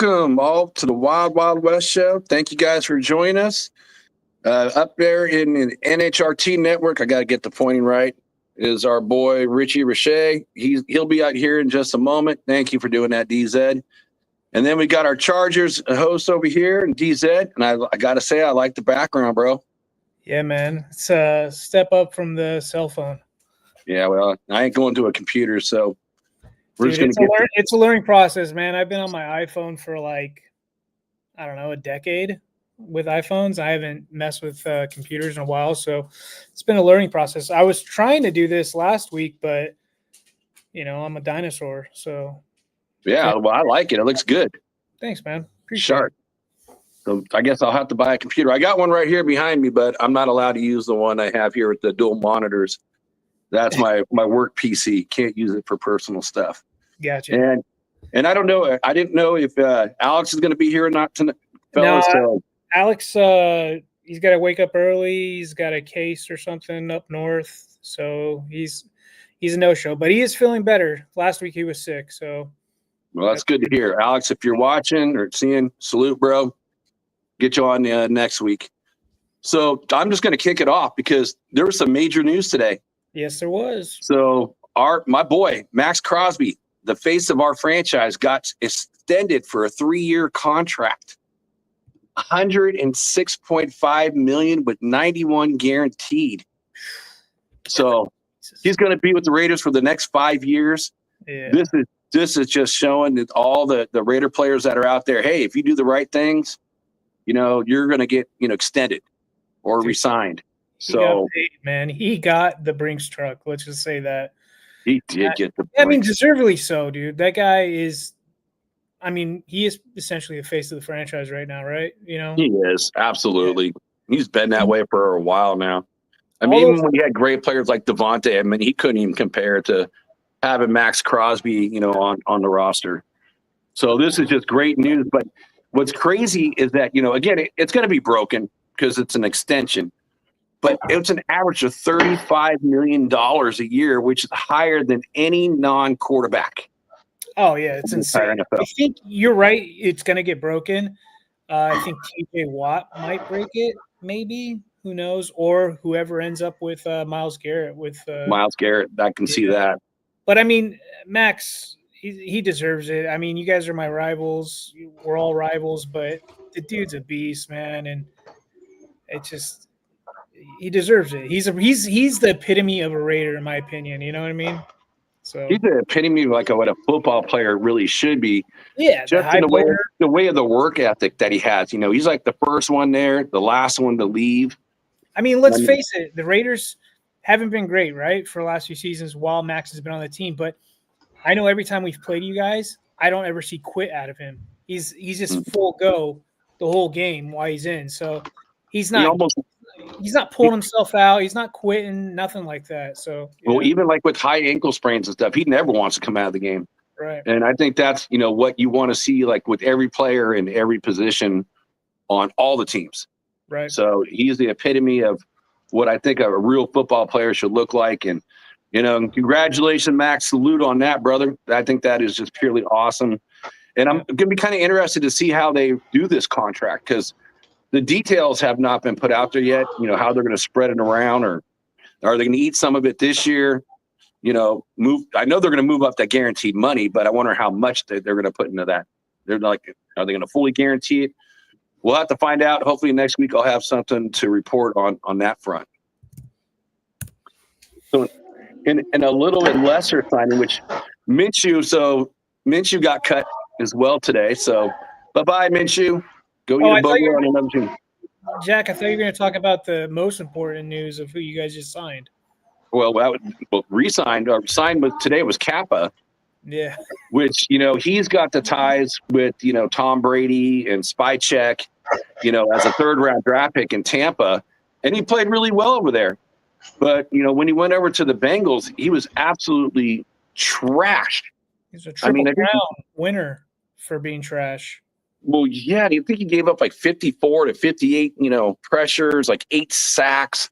Welcome all to the Wild Wild West show. Thank you guys for joining us. Up there in the NHRT network, I got to get the pointing right, is our boy Richie Richey. He'll be out here in just a moment. Thank you for doing that, DZ. And then we got our Chargers host over here, and DZ. And I got to say, I like the background, bro. Yeah, man. It's a step up from the cell phone. Yeah, well, I ain't going to a computer, so we're Dude, just going to it's a learning process, man. I've been on my iPhone for a decade with iPhones. I haven't messed with computers in a while, so it's been a learning process. I was trying to do this last week, but, I'm a dinosaur, so. Yeah, well, I like it. It looks good. Thanks, man. Appreciate it. So I guess I'll have to buy a computer. I got one right here behind me, but I'm not allowed to use the one I have here with the dual monitors. That's my work PC. Can't use it for personal stuff. Gotcha. And I don't know. I didn't know if Alex is going to be here or not tonight, fellas. No, Alex, he's got to wake up early. He's got a case or something up north, so he's a no-show. But he is feeling better. Last week he was sick, so. Well, that's good to hear, Alex. If you're watching or seeing, salute, bro. Get you on next week. So I'm just going to kick it off because there was some major news today. Yes, there was. So my boy Max Crosby, the face of our franchise, got extended for a 3-year contract, $106.5 million with 91 guaranteed. So he's going to be with the Raiders for the next 5 years. Yeah. This is just showing that all the Raider players that are out there, hey, if you do the right things, you're going to get extended or re-signed. So he got the Brinks truck. Let's just say that. He did get the Brinks. I mean, deservedly so, dude. That guy is he is essentially the face of the franchise right now, right? He is, absolutely. Yeah. He's been that way for a while now. Even when he had great players like Devontae, he couldn't even compare to having Max Crosby, on the roster. So this is just great news. But what's crazy is that, again, it's going to be broken because it's an extension. But it's an average of $35 million a year, which is higher than any non-quarterback. Oh, yeah, it's insane. I think you're right. It's going to get broken. I think TJ Watt might break it, maybe. Who knows? Or whoever ends up with Myles Garrett. Myles Garrett, I can see that. But, Max, he deserves it. You guys are my rivals. We're all rivals, but the dude's a beast, man. And it just – he deserves it. He's the epitome of a Raider, in my opinion. You know what I mean? So he's the epitome of what a football player really should be. Yeah, just in the way of the work ethic that he has. He's like the first one there, the last one to leave. Let's face it, the Raiders haven't been great, right, for the last few seasons while Max has been on the team. But I know every time we've played you guys, I don't ever see quit out of him. He's just full go the whole game while he's in. So he's not. He's not pulling himself out. He's not quitting, nothing like that. So, Well, even like with high ankle sprains and stuff, he never wants to come out of the game. Right. And I think that's, what you want to see, like with every player in every position on all the teams. Right. So he's the epitome of what I think a real football player should look like. And, congratulations, Max. Salute on that, brother. I think that is just purely awesome. And I'm going to be kind of interested to see how they do this contract because the details have not been put out there yet, how they're going to spread it around or are they going to eat some of it this year? I know they're going to move up that guaranteed money, but I wonder how much they're going to put into that. They're like, are they going to fully guarantee it? We'll have to find out. Hopefully next week I'll have something to report on that front. So in a little bit lesser signing, which Minshew got cut as well today. So bye-bye, Minshew. Go eat a burger on another team. Jack, I thought you were going to talk about the most important news of who you guys just signed. Well, re-signed or signed with today was Kappa. Yeah. Which, he's got the ties with, Tom Brady and Spycheck, as a third-round draft pick in Tampa. And he played really well over there. But, when he went over to the Bengals, he was absolutely trashed. He's a triple crown winner for being trash. Well, yeah, I think he gave up like 54 to 58, pressures, like 8 sacks,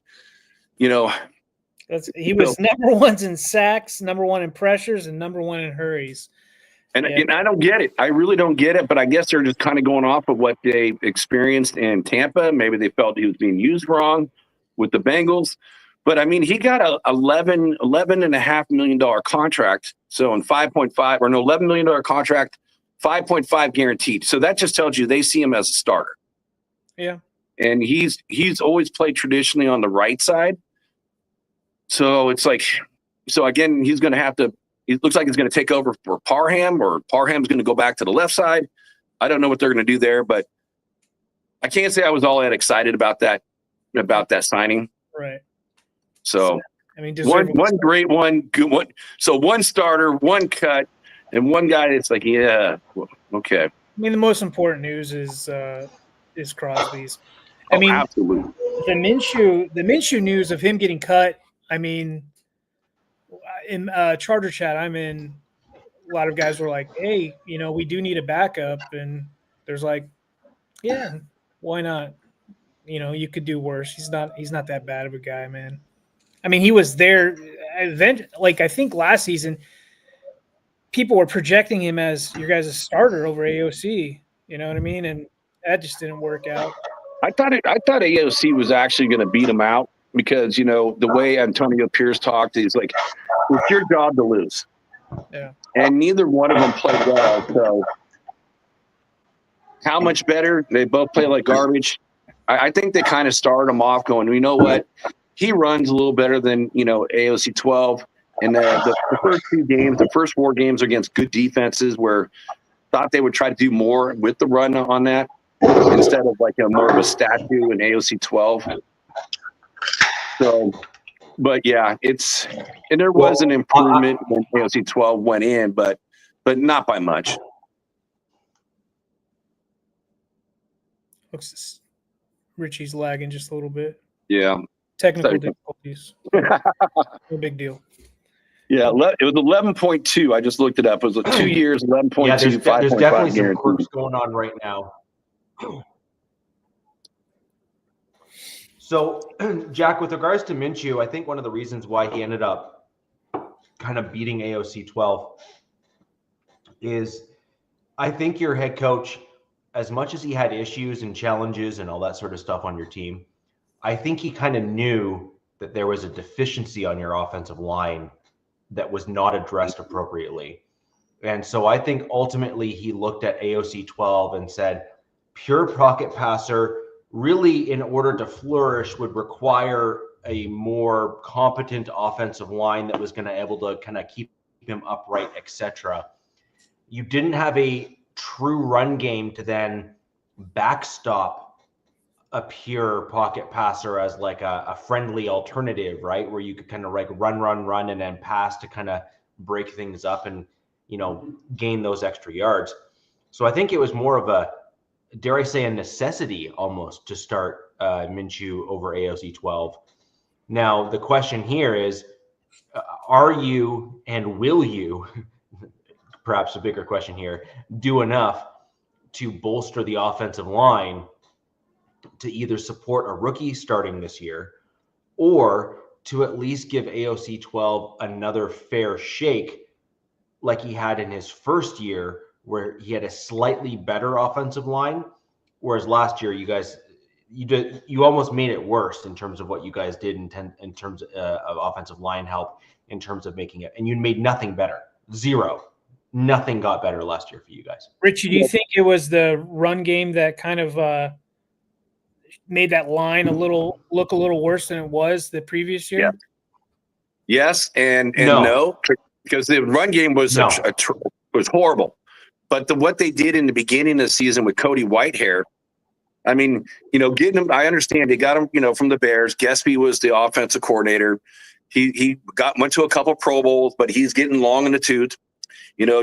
He was number 1 in sacks, number 1 in pressures, and number 1 in hurries. And I don't get it. I really don't get it, but I guess they're just kind of going off of what they experienced in Tampa. Maybe they felt he was being used wrong with the Bengals. But, I mean, he got a $11.5 million contract. So in 5.5 or no, $11 million contract, 5.5 guaranteed. So that just tells you they see him as a starter. Yeah. And he's always played traditionally on the right side. So it's like, so again, he's going to have to, it looks like he's going to take over for Parham, or Parham's going to go back to the left side. I don't know what they're going to do there, but I can't say I was all that excited about that signing. Right. So I mean, one great one, good one. So one starter, one cut, and one guy that's like, yeah, okay. I mean, the most important news is Crosby's. I mean, absolutely. The Minshew news of him getting cut. I mean, in Charter Chat I'm in, a lot of guys were like, "Hey, we do need a backup," and there's like, "Yeah, why not? You could do worse. He's not that bad of a guy, man." I mean, he was there. I think last season, people were projecting him as your guys' starter over AOC. You know what I mean? And that just didn't work out. I thought AOC was actually going to beat him out because, the way Antonio Pierce talked, he's like, it's your job to lose. Yeah. And neither one of them played well. So how much better? They both play like garbage. I think they kind of started him off going, you know what? He runs a little better than, AOC 12. And the first 2 games, the first 4 games against good defenses where thought they would try to do more with the run on that instead of like more of a statue in AOC 12. So, but yeah, and there was an improvement when AOC 12 went in, but not by much. Richie's lagging just a little bit. Yeah. Technical difficulties. No big deal. Yeah, it was 11.2. I just looked it up. It was 2 years, 11.2. Yeah, there's definitely some quirks going on right now. So, Jack, with regards to Minshew, I think one of the reasons why he ended up kind of beating AOC 12 is I think your head coach, as much as he had issues and challenges and all that sort of stuff on your team, I think he kind of knew that there was a deficiency on your offensive line that was not addressed appropriately. And so I think ultimately he looked at AOC 12 and said, pure pocket passer, really in order to flourish would require a more competent offensive line that was going to be able to kind of keep him upright, etc. You didn't have a true run game to then backstop a pure pocket passer as like a friendly alternative, right? Where you could kind of like run and then pass to kind of break things up and, gain those extra yards. So I think it was more of a, dare I say, a necessity almost to start Minshew over AOC 12. Now, the question here is, are you and will you, perhaps a bigger question here, do enough to bolster the offensive line to either support a rookie starting this year or to at least give AOC 12 another fair shake like he had in his first year where he had a slightly better offensive line, whereas last year you almost made it worse in terms of what you guys did in terms of offensive line help, in terms of making it, and you made nothing better. Zero. Nothing got better last year for you guys. Richie, do you think it was the run game that kind of made that line look a little worse than it was the previous year? Yeah. Yes, and no, because the run game was was horrible. But what they did in the beginning of the season with Cody Whitehair, I mean, getting him, I understand they got him, from the Bears. Gillespie was the offensive coordinator. He went to a couple Pro Bowls, but he's getting long in the tooth.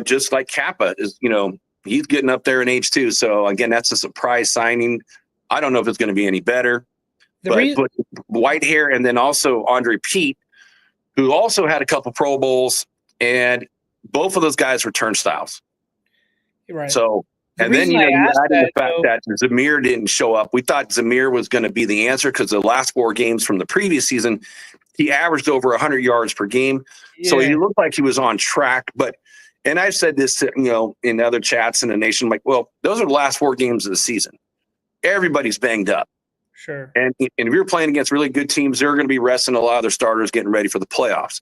Just like Kappa is, he's getting up there in age too. So again, that's a surprise signing. I don't know if it's going to be any better. But Whitehair, and then also Andre Pete, who also had a couple Pro Bowls, and both of those guys were turnstiles. Right. So, and then you added the fact that Zamir didn't show up. We thought Zamir was going to be the answer because the last 4 games from the previous season, he averaged over 100 yards per game. Yeah. So he looked like he was on track. But And I've said this to, in other chats in the nation, like, well, those are the last 4 games of the season. Everybody's banged up. Sure. And if you're playing against really good teams, they're going to be resting a lot of their starters getting ready for the playoffs.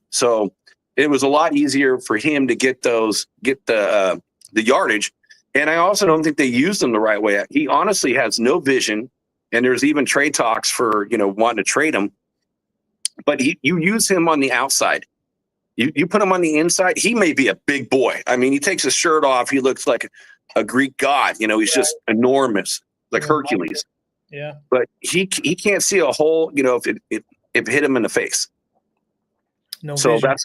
So it was a lot easier for him to get the yardage. And I also don't think they used him the right way. He honestly has no vision. And there's even trade talks for, wanting to trade him. But you use him on the outside. You put him on the inside, he may be a big boy. I mean, he takes his shirt off. He looks like a Greek god. He's just enormous, like Hercules. Yeah. But he can't see a hole, if it hit him in the face. No so vision.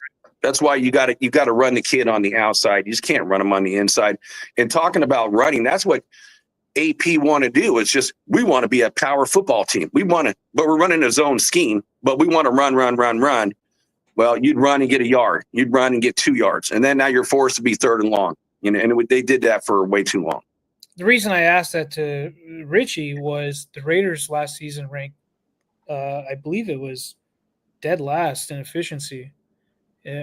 that's why you got to run the kid on the outside. You just can't run him on the inside. And talking about running, that's what AP want to do. It's just we want to be a power football team. But we're running a zone scheme, but we want to run. Well, you'd run and get a yard. You'd run and get 2 yards. And then now you're forced to be 3rd and long. And they did that for way too long. The reason I asked that to Richie was the Raiders last season ranked, I believe it was dead last in efficiency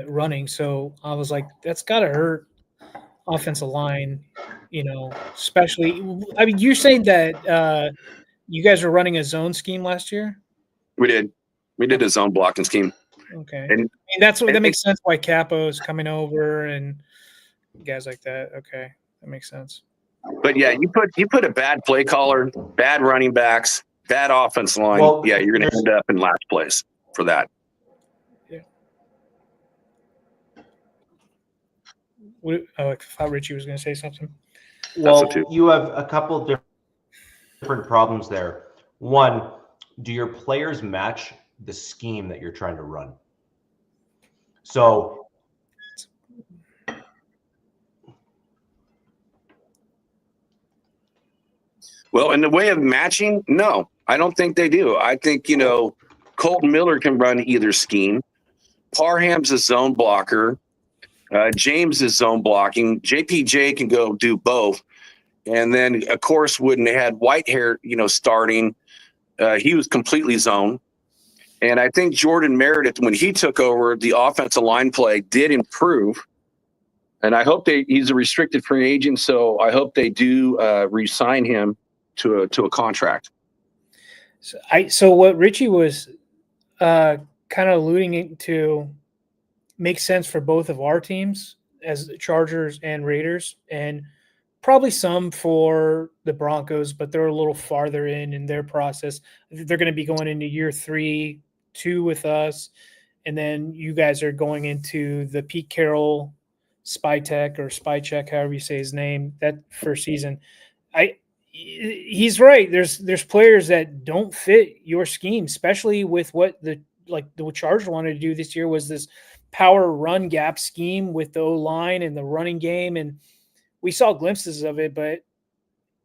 running. So I was like, that's got to hurt offensive line, especially. I mean, you're saying that you guys were running a zone scheme last year? We did. We did a zone blocking scheme. Okay. And that makes sense why Capo's coming over and guys like that. Okay. That makes sense. But yeah, you put a bad play caller, bad running backs, bad offense line. Well, yeah, you're going to end up in last place for that. Yeah. I thought Richie was going to say something. Well, you have a couple different problems there. One, do your players match the scheme that you're trying to run? So well, in the way of matching, no, I don't think they do. I think, Colton Miller can run either scheme. Parham's a zone blocker. James is zone blocking. JPJ can go do both. And then, of course, when they had Whitehair, starting, he was completely zone. And I think Jordan Meredith, when he took over, the offensive line play did improve. And I hope he's a restricted free agent, so I hope they do re-sign him to a contract. So what Richie was kind of alluding to makes sense for both of our teams as Chargers and Raiders, and probably some for the Broncos, but they're a little farther in their process. They're going to be going into year 3, 2 with us, and then you guys are going into the Pete Carroll spy check, however you say his name, that first season. He's right. There's players that don't fit your scheme, especially with what the Chargers wanted to do this year was this power run gap scheme with the O-line and the running game. And we saw glimpses of it, but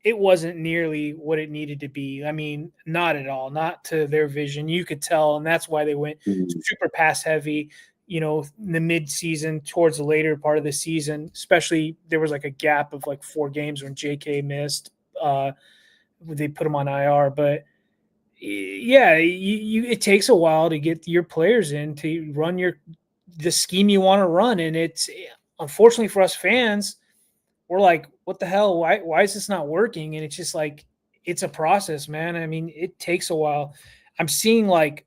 it wasn't nearly what it needed to be. I mean, not at all, not to their vision. You could tell, and that's why they went super pass heavy, in the mid-season towards the later part of the season, especially there was like a gap of like 4 games when JK missed. They put him on IR, but yeah, it takes a while to get your players in to run the scheme you want to run. And it's unfortunately for us fans, we're like, what the hell? Why is this not working? And it's just like, it's a process, man. I mean, it takes a while. I'm seeing I'm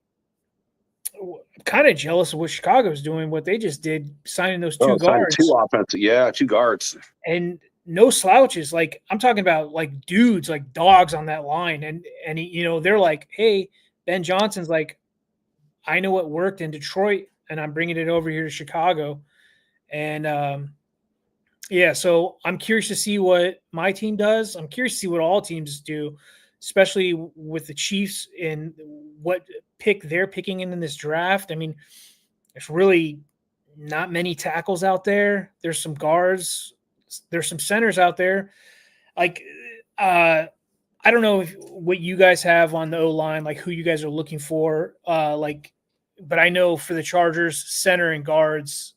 kind of jealous of what Chicago's doing, what they just did, signing those 2 guards. 2 offensive. Yeah, 2 guards. And no slouches. Like I'm talking about like dudes, like dogs on that line. And they're like, hey, Ben Johnson's like, I know what worked in Detroit and I'm bringing it over here to Chicago. And yeah, so I'm curious to see what my team does. I'm curious to see what all teams do, especially with the Chiefs and what pick they're picking in this draft. I mean, there's really not many tackles out there. There's some guards. There's some centers out there. Like, I don't know what you guys have on the O-line, like who you guys are looking for. But I know for the Chargers, center and guards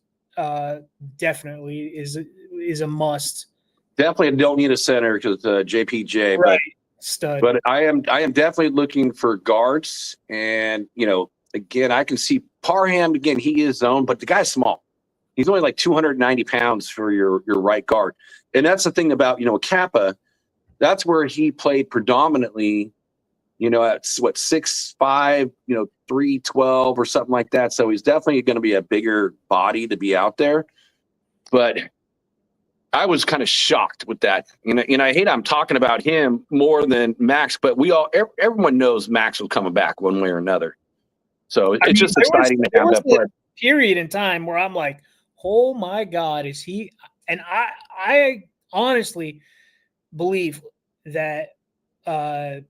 definitely is a must. Definitely don't need a center because JPJ, right. Stud. But I am definitely looking for guards, and again, I can see Parham again. He is zone, but the guy's small. He's only like 290 pounds for your right guard. And that's the thing about, Kappa. That's where he played predominantly, at what, 6'5", 312 or something like that. So he's definitely going to be a bigger body to be out there. But I was kind of shocked with that. I hate I'm talking about him more than Max, but everyone knows Max was coming back one way or another. So it's just exciting to have that play. Period in time where I'm like, oh my God, is he? And I honestly believe that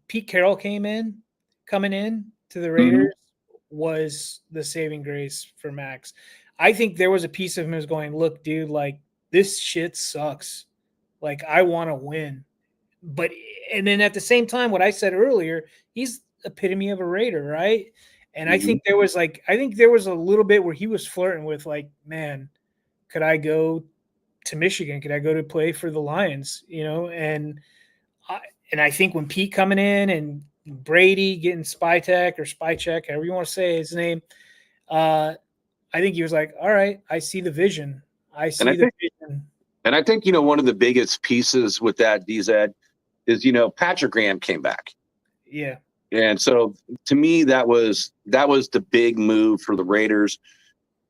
Pete Carroll coming in to the Raiders was the saving grace for Max. I think there was a piece of him who's going, look, dude, like, this shit sucks. Like, I want to win. And then at the same time, what I said earlier, he's epitome of a Raider, right? And I think there was a little bit where he was flirting with, like, man, could I go to Michigan? Could I go to play for the Lions? And I think when Pete coming in and Brady getting Spycheck, however you want to say his name, I think he was like, all right, I see the vision. Vision. And I think, one of the biggest pieces with that, DZ, is, Patrick Graham came back. Yeah. And so to me, that was the big move for the Raiders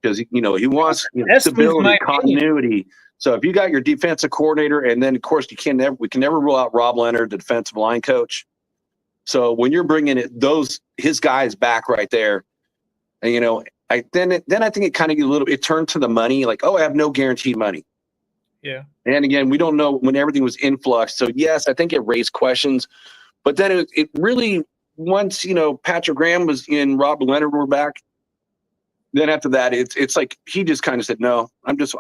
because, he wants stability, continuity. So if you got your defensive coordinator, and then, of course, we can never rule out Rob Leonard, the defensive line coach. So when you're bringing his guys back right there, and, then I think it kind of it turned to the money, like, oh, I have no guaranteed money. Yeah. And again, we don't know when everything was influx. So yes, I think it raised questions, but then it really, once, Patrick Graham was in, Rob Leonard were back. Then after that, it's like he just kind of said, no,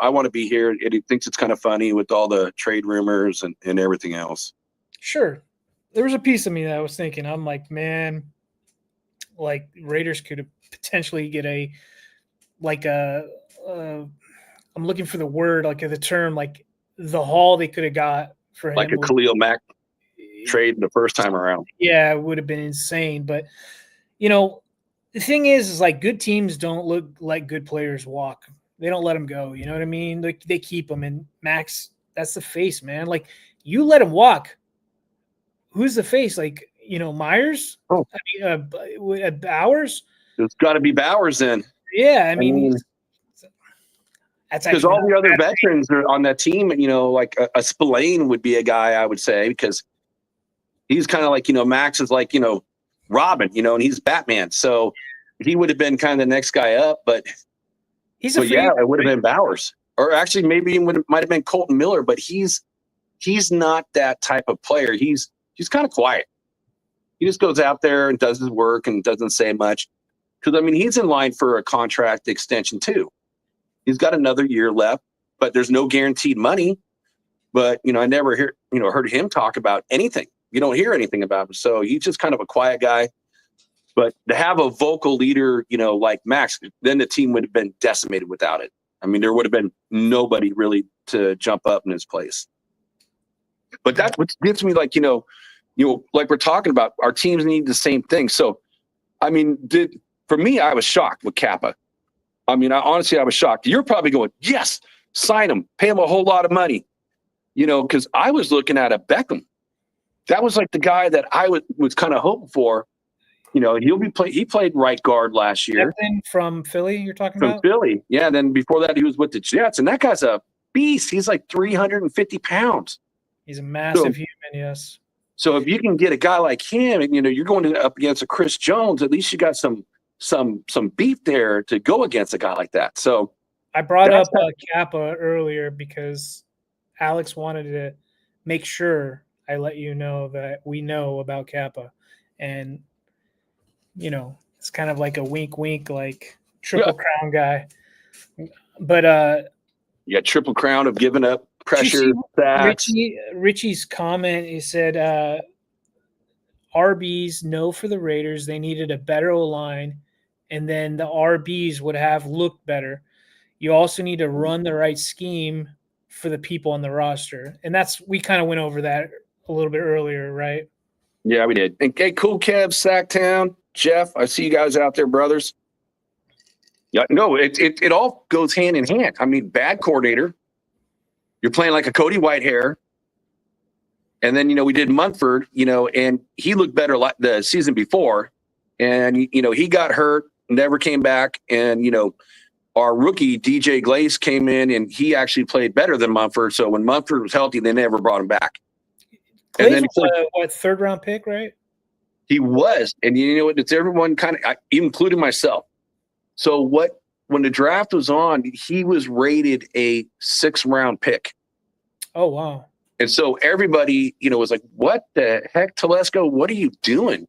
I want to be here. And he thinks it's kind of funny with all the trade rumors and everything else. Sure. There was a piece of me that I was thinking, I'm like, man, like Raiders could potentially get I'm looking for the word, like the term, like the haul they could have got for him. Like a Khalil Mack trade the first time around. Yeah, it would have been insane. But, the thing is like good teams don't look like good players walk. They don't let them go. You know what I mean? They keep them. And Max, that's the face, man. Like, you let him walk. Who's the face? Like, Myers? Oh. I mean, Bowers? It's got to be Bowers then. Yeah, I mean that's because all the other veterans are on that team. Like a Spillane would be a guy I would say because he's kind of like, Max is like, Robin, and he's Batman. So he would have been kind of the next guy up, but it would have been Bowers, or actually maybe it might have been Colton Miller, but he's not that type of player. He's kind of quiet. He just goes out there and does his work and doesn't say much. Because, he's in line for a contract extension too. He's got another year left, but there's no guaranteed money. But, I never heard him talk about anything. You don't hear anything about him. So he's just kind of a quiet guy. But to have a vocal leader, like Max, then the team would have been decimated without it. There would have been nobody really to jump up in his place. But that's what gets me like, like we're talking about, our teams need the same thing. So, for me, I was shocked with Kappa. I was shocked. You're probably going, yes, sign him, pay him a whole lot of money, because I was looking at a Beckham. That was like the guy that I was kind of hoping for. He played right guard last year. From Philly, you're talking about? From Philly, yeah. Then before that, he was with the Jets, and that guy's a beast. He's like 350 pounds. He's a massive human, yes. So if you can get a guy like him, and you're going up against a Chris Jones, at least you got some beef there to go against a guy like that. So I brought up Kappa earlier because Alex wanted to make sure I let you know that we know about Kappa, and it's kind of like a wink, like Triple Crown guy. But Triple Crown of giving up pressure. Richie's comment, he said, RBs know for the Raiders they needed a better O-line, and then the RBs would have looked better. You also need to run the right scheme for the people on the roster. And we kind of went over that a little bit earlier, right? Yeah, we did. And hey, Cool Kev, Sacktown, Jeff, I see you guys out there, brothers. Yeah, no, it all goes hand in hand. I mean, bad coordinator. You're playing like a Cody Whitehair. And then, we did Munford, and he looked better like the season before. And, he got hurt, never came back. And, our rookie, DJ Glaze, came in and he actually played better than Munford. So when Munford was healthy, they never brought him back. Glaze and then, was third round pick, right? He was. And you know what? It's everyone kind of, including myself. So when the draft was on, he was rated a 6th round pick. Oh, wow. And so everybody, was like, what the heck, Telesco? What are you doing?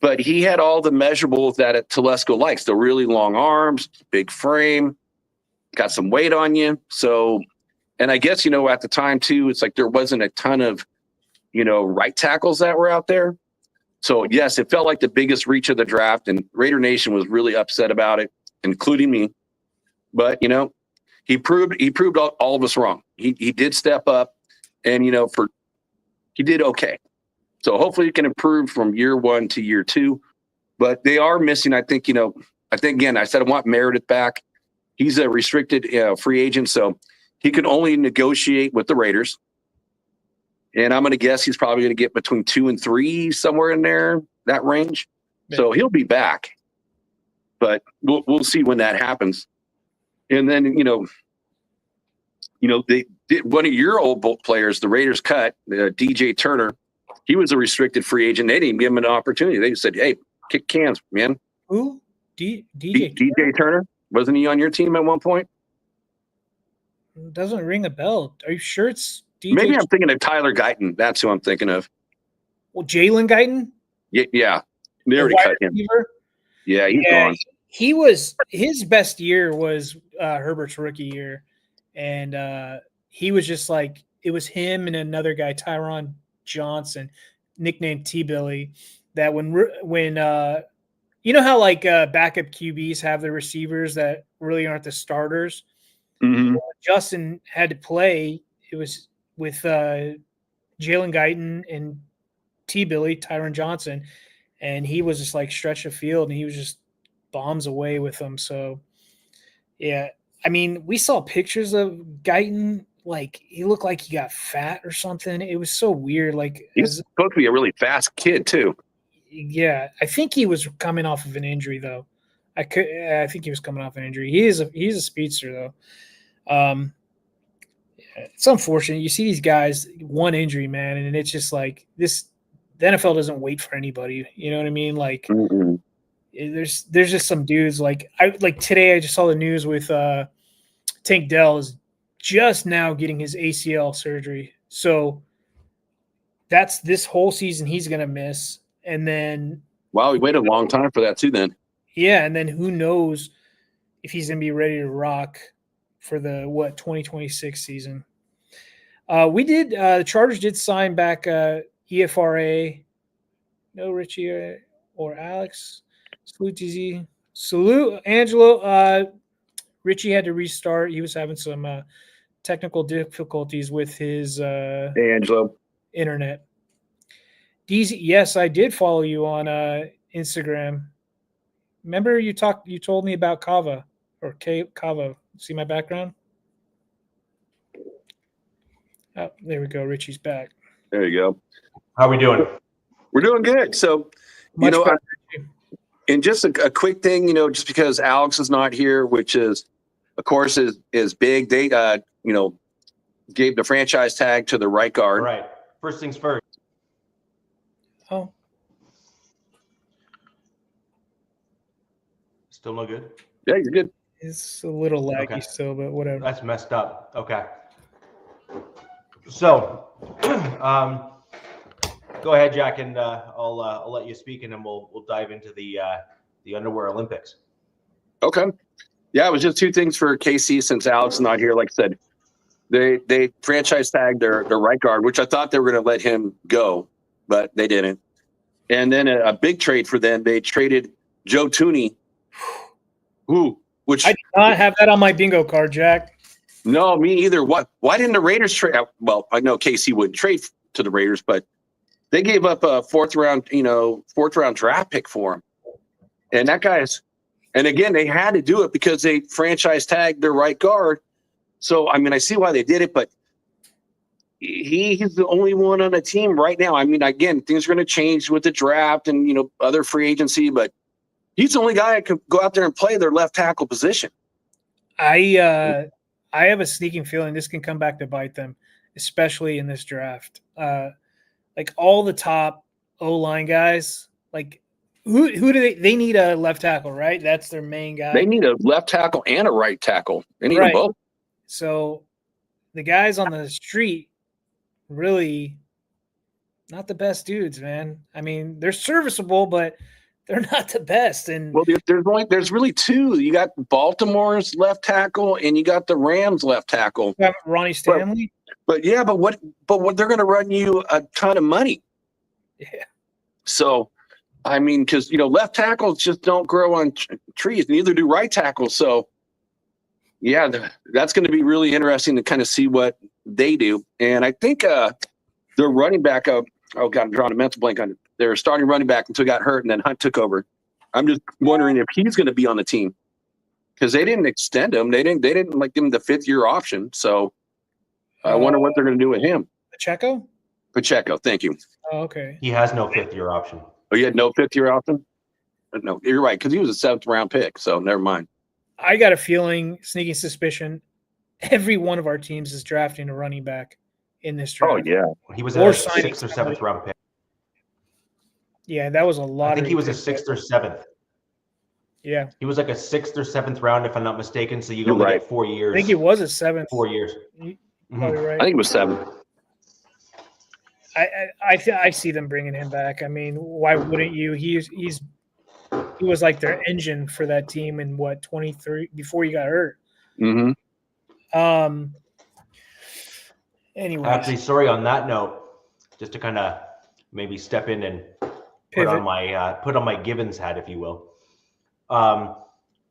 But he had all the measurables that Telesco likes, the really long arms, big frame, got some weight on you. So, and I guess, at the time too, it's like there wasn't a ton of, right tackles that were out there. So yes, it felt like the biggest reach of the draft, and Raider Nation was really upset about it, including me. But, he proved all of us wrong. He did step up. And, he did okay. So hopefully he can improve from year 1 to year 2. But they are missing, I think, again, I said I want Meredith back. He's a restricted free agent, so he can only negotiate with the Raiders. And I'm going to guess he's probably going to get between 2 and 3, somewhere in there, that range. Yeah. So he'll be back. But we'll see when that happens. And then, they did one of your old players, the Raiders cut, DJ Turner. He was a restricted free agent. They didn't give him an opportunity. They said, hey, kick cans, man. Who? DJ Turner? Wasn't he on your team at one point? Doesn't ring a bell. Are you sure it's DJ? Maybe I'm thinking of Tyler Guyton. That's who I'm thinking of. Well, Jalen Guyton? Yeah. They already cut him. Yeah, he's gone. He was – his best year was Herbert's rookie year. And he was just like – it was him and another guy, Tyron Johnson, nicknamed T-Billy, that when you know how like backup QBs have the receivers that really aren't the starters? Mm-hmm. Justin had to play. It was with Jalen Guyton and T-Billy, Tyron Johnson, and he was just like stretch the field, and he was just bombs away with them. So, yeah. I mean, we saw pictures of Guyton. Like, he looked like he got fat or something. It was so weird. Like, he's supposed to be a really fast kid too. Yeah, I think he was coming off of an injury though. I think he was coming off an injury. He's a speedster though. It's unfortunate. You see these guys, one injury, man, and it's just like this. The NFL doesn't wait for anybody. You know what I mean? Like, there's just some dudes like today. I just saw the news with Tank Dell is just now getting his ACL surgery. So that's this whole season he's going to miss. And then wow, we waited a long time for that too then. Yeah, and then who knows if he's going to be ready to rock for the 2026 season. The Chargers did sign back EFRA. No Richie or Alex. Salute Angelo. Richie had to restart. He was having some technical difficulties with his hey, Angelo. Internet. DZ, yes, I did follow you on Instagram. Remember you told me about Kava or Kava. See my background? Oh, there we go. Richie's back. There you go. How are we doing? We're doing good. So, and just a quick thing, just because Alex is not here, which is, of course, is big. They, gave the franchise tag to the right guard. All right. First things first. Oh. Still no good? Yeah, you're good. It's a little laggy still, but whatever. That's messed up. Okay. So, go ahead, Jack, and I'll let you speak, and then we'll dive into the Underwear Olympics. Okay. Yeah, it was just two things for KC since Alex is not here. Like I said, they franchise tagged their right guard, which I thought they were going to let him go, but they didn't. And then a big trade for them. They traded Joe Tooney, which I did not have that on my bingo card, Jack. No, me either. Why didn't the Raiders trade? Well, I know KC wouldn't trade to the Raiders, but they gave up a fourth round draft pick for him. And that guy's And again, they had to do it because they franchise tagged their right guard. So, I mean, I see why they did it, but he's the only one on the team right now. I mean, again, things are going to change with the draft and, you know, other free agency, but he's the only guy that can go out there and play their left tackle position. I have a sneaking feeling this can come back to bite them, especially in this draft. Like all the top O-line guys, like who do they need a left tackle, right? That's their main guy. They need a left tackle and a right tackle. They need them both. So the guys on the street really not the best dudes, man. I mean, they're serviceable, but they're not the best. And well, there's really two. You got Baltimore's left tackle and you got the Rams left tackle. Ronnie Stanley. But what they're going to run you a ton of money. Yeah. So, I mean, because you know, left tackles just don't grow on trees. Neither do right tackles. So, yeah, that's going to be really interesting to kind of see what they do. And I think their running back. Oh God, I'm drawing a mental blank on it. Their starting running back until he got hurt, and then Hunt took over. I'm just wondering if he's going to be on the team because they didn't extend him. They didn't like give him the 5th-year option. So I wonder what they're going to do with him. Pacheco, thank you. Oh, okay. He has no 5th-year option. Oh, you had no 5th-year option? No, you're right, because he was a 7th-round pick, so never mind. I got a feeling, sneaking suspicion, every one of our teams is drafting a running back in this draft. Oh, yeah. He was a 6th or 7th round pick. Yeah, that was a lot. I think he was a 6th or 7th. Yeah. He was like a 6th or 7th round, if I'm not mistaken, so you only get 4 years. I think he was a 7th. 4 years. Probably right. I think it was 7. I see them bringing him back. I mean, why wouldn't you? He was like their engine for that team in 23 before he got hurt. Mm-hmm. Anyway, Actually, sorry. On that note, just to kind of maybe step in and put on my Givens hat, if you will. I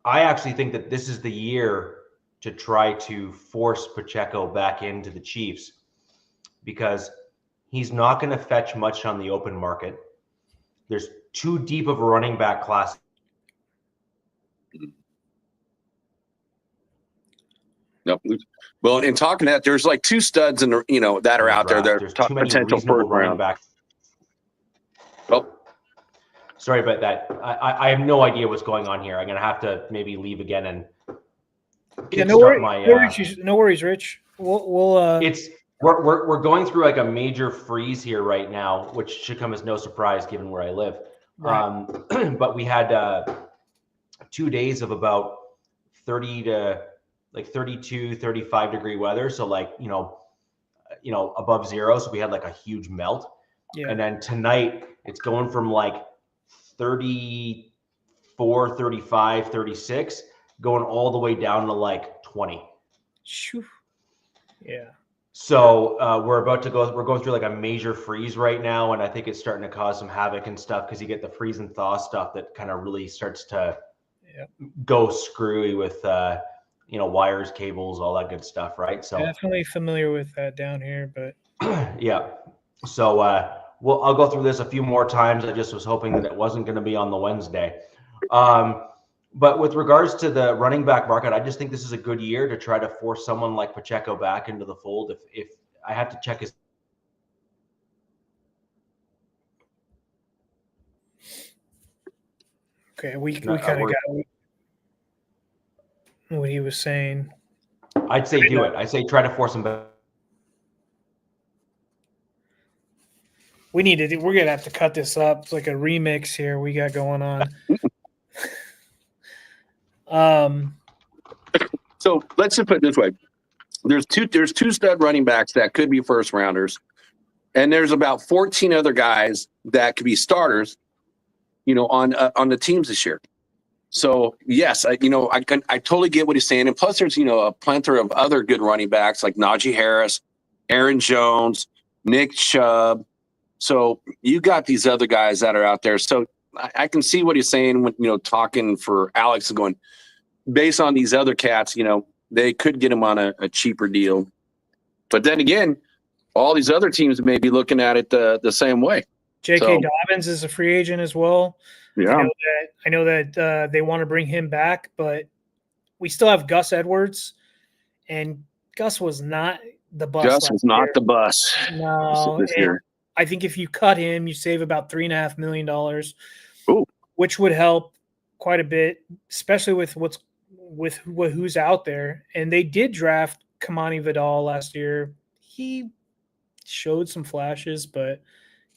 actually think that this is the year to try to force Pacheco back into the Chiefs because he's not going to fetch much on the open market. There's too deep of a running back class. Nope. Well, in talking that, there's like 2 studs that are out there. They're potential first round back. Oh, sorry about that. I have no idea what's going on here. I'm gonna have to maybe leave again and no worries, Rich. We're going through like a major freeze here right now, which should come as no surprise given where I live. Right. But we had 2 days of about 30 to like 32, 35 degree weather. So like, above zero. So we had like a huge melt. Yeah. And then tonight it's going from like 34, 35, 36, going all the way down to like 20. Yeah. So we're going through like a major freeze right now. And I think it's starting to cause some havoc and stuff because you get the freeze and thaw stuff that kind of really starts to go screwy with, wires, cables, all that good stuff. Right. So definitely familiar with that down here, but yeah. So I'll go through this a few more times. I just was hoping that it wasn't going to be on the Wednesday. But with regards to the running back market, I just think this is a good year to try to force someone like Pacheco back into the fold. If I have to check his. Okay, we kind of got what he was saying. I'd say do it. I'd say try to force him back. We're gonna have to cut this up. It's like a remix here we got going on. So let's just put it this way: there's two stud running backs that could be first rounders, and there's about 14 other guys that could be starters, on the teams this year. So yes, I totally get what he's saying, and plus there's a plethora of other good running backs like Najee Harris, Aaron Jones, Nick Chubb. So you got these other guys that are out there. So I can see what he's saying when talking for Alex and going based on these other cats. They could get him on a cheaper deal, but then again, all these other teams may be looking at it the same way. J.K. Dobbins is a free agent as well. Yeah. I know that they want to bring him back, but we still have Gus Edwards, and Gus was not the bus. Gus was not the bus. No, this year. I think if you cut him, you save about $3.5 million, Ooh. which would help quite a bit, especially with who's out there. And they did draft Kamani Vidal last year. He showed some flashes, but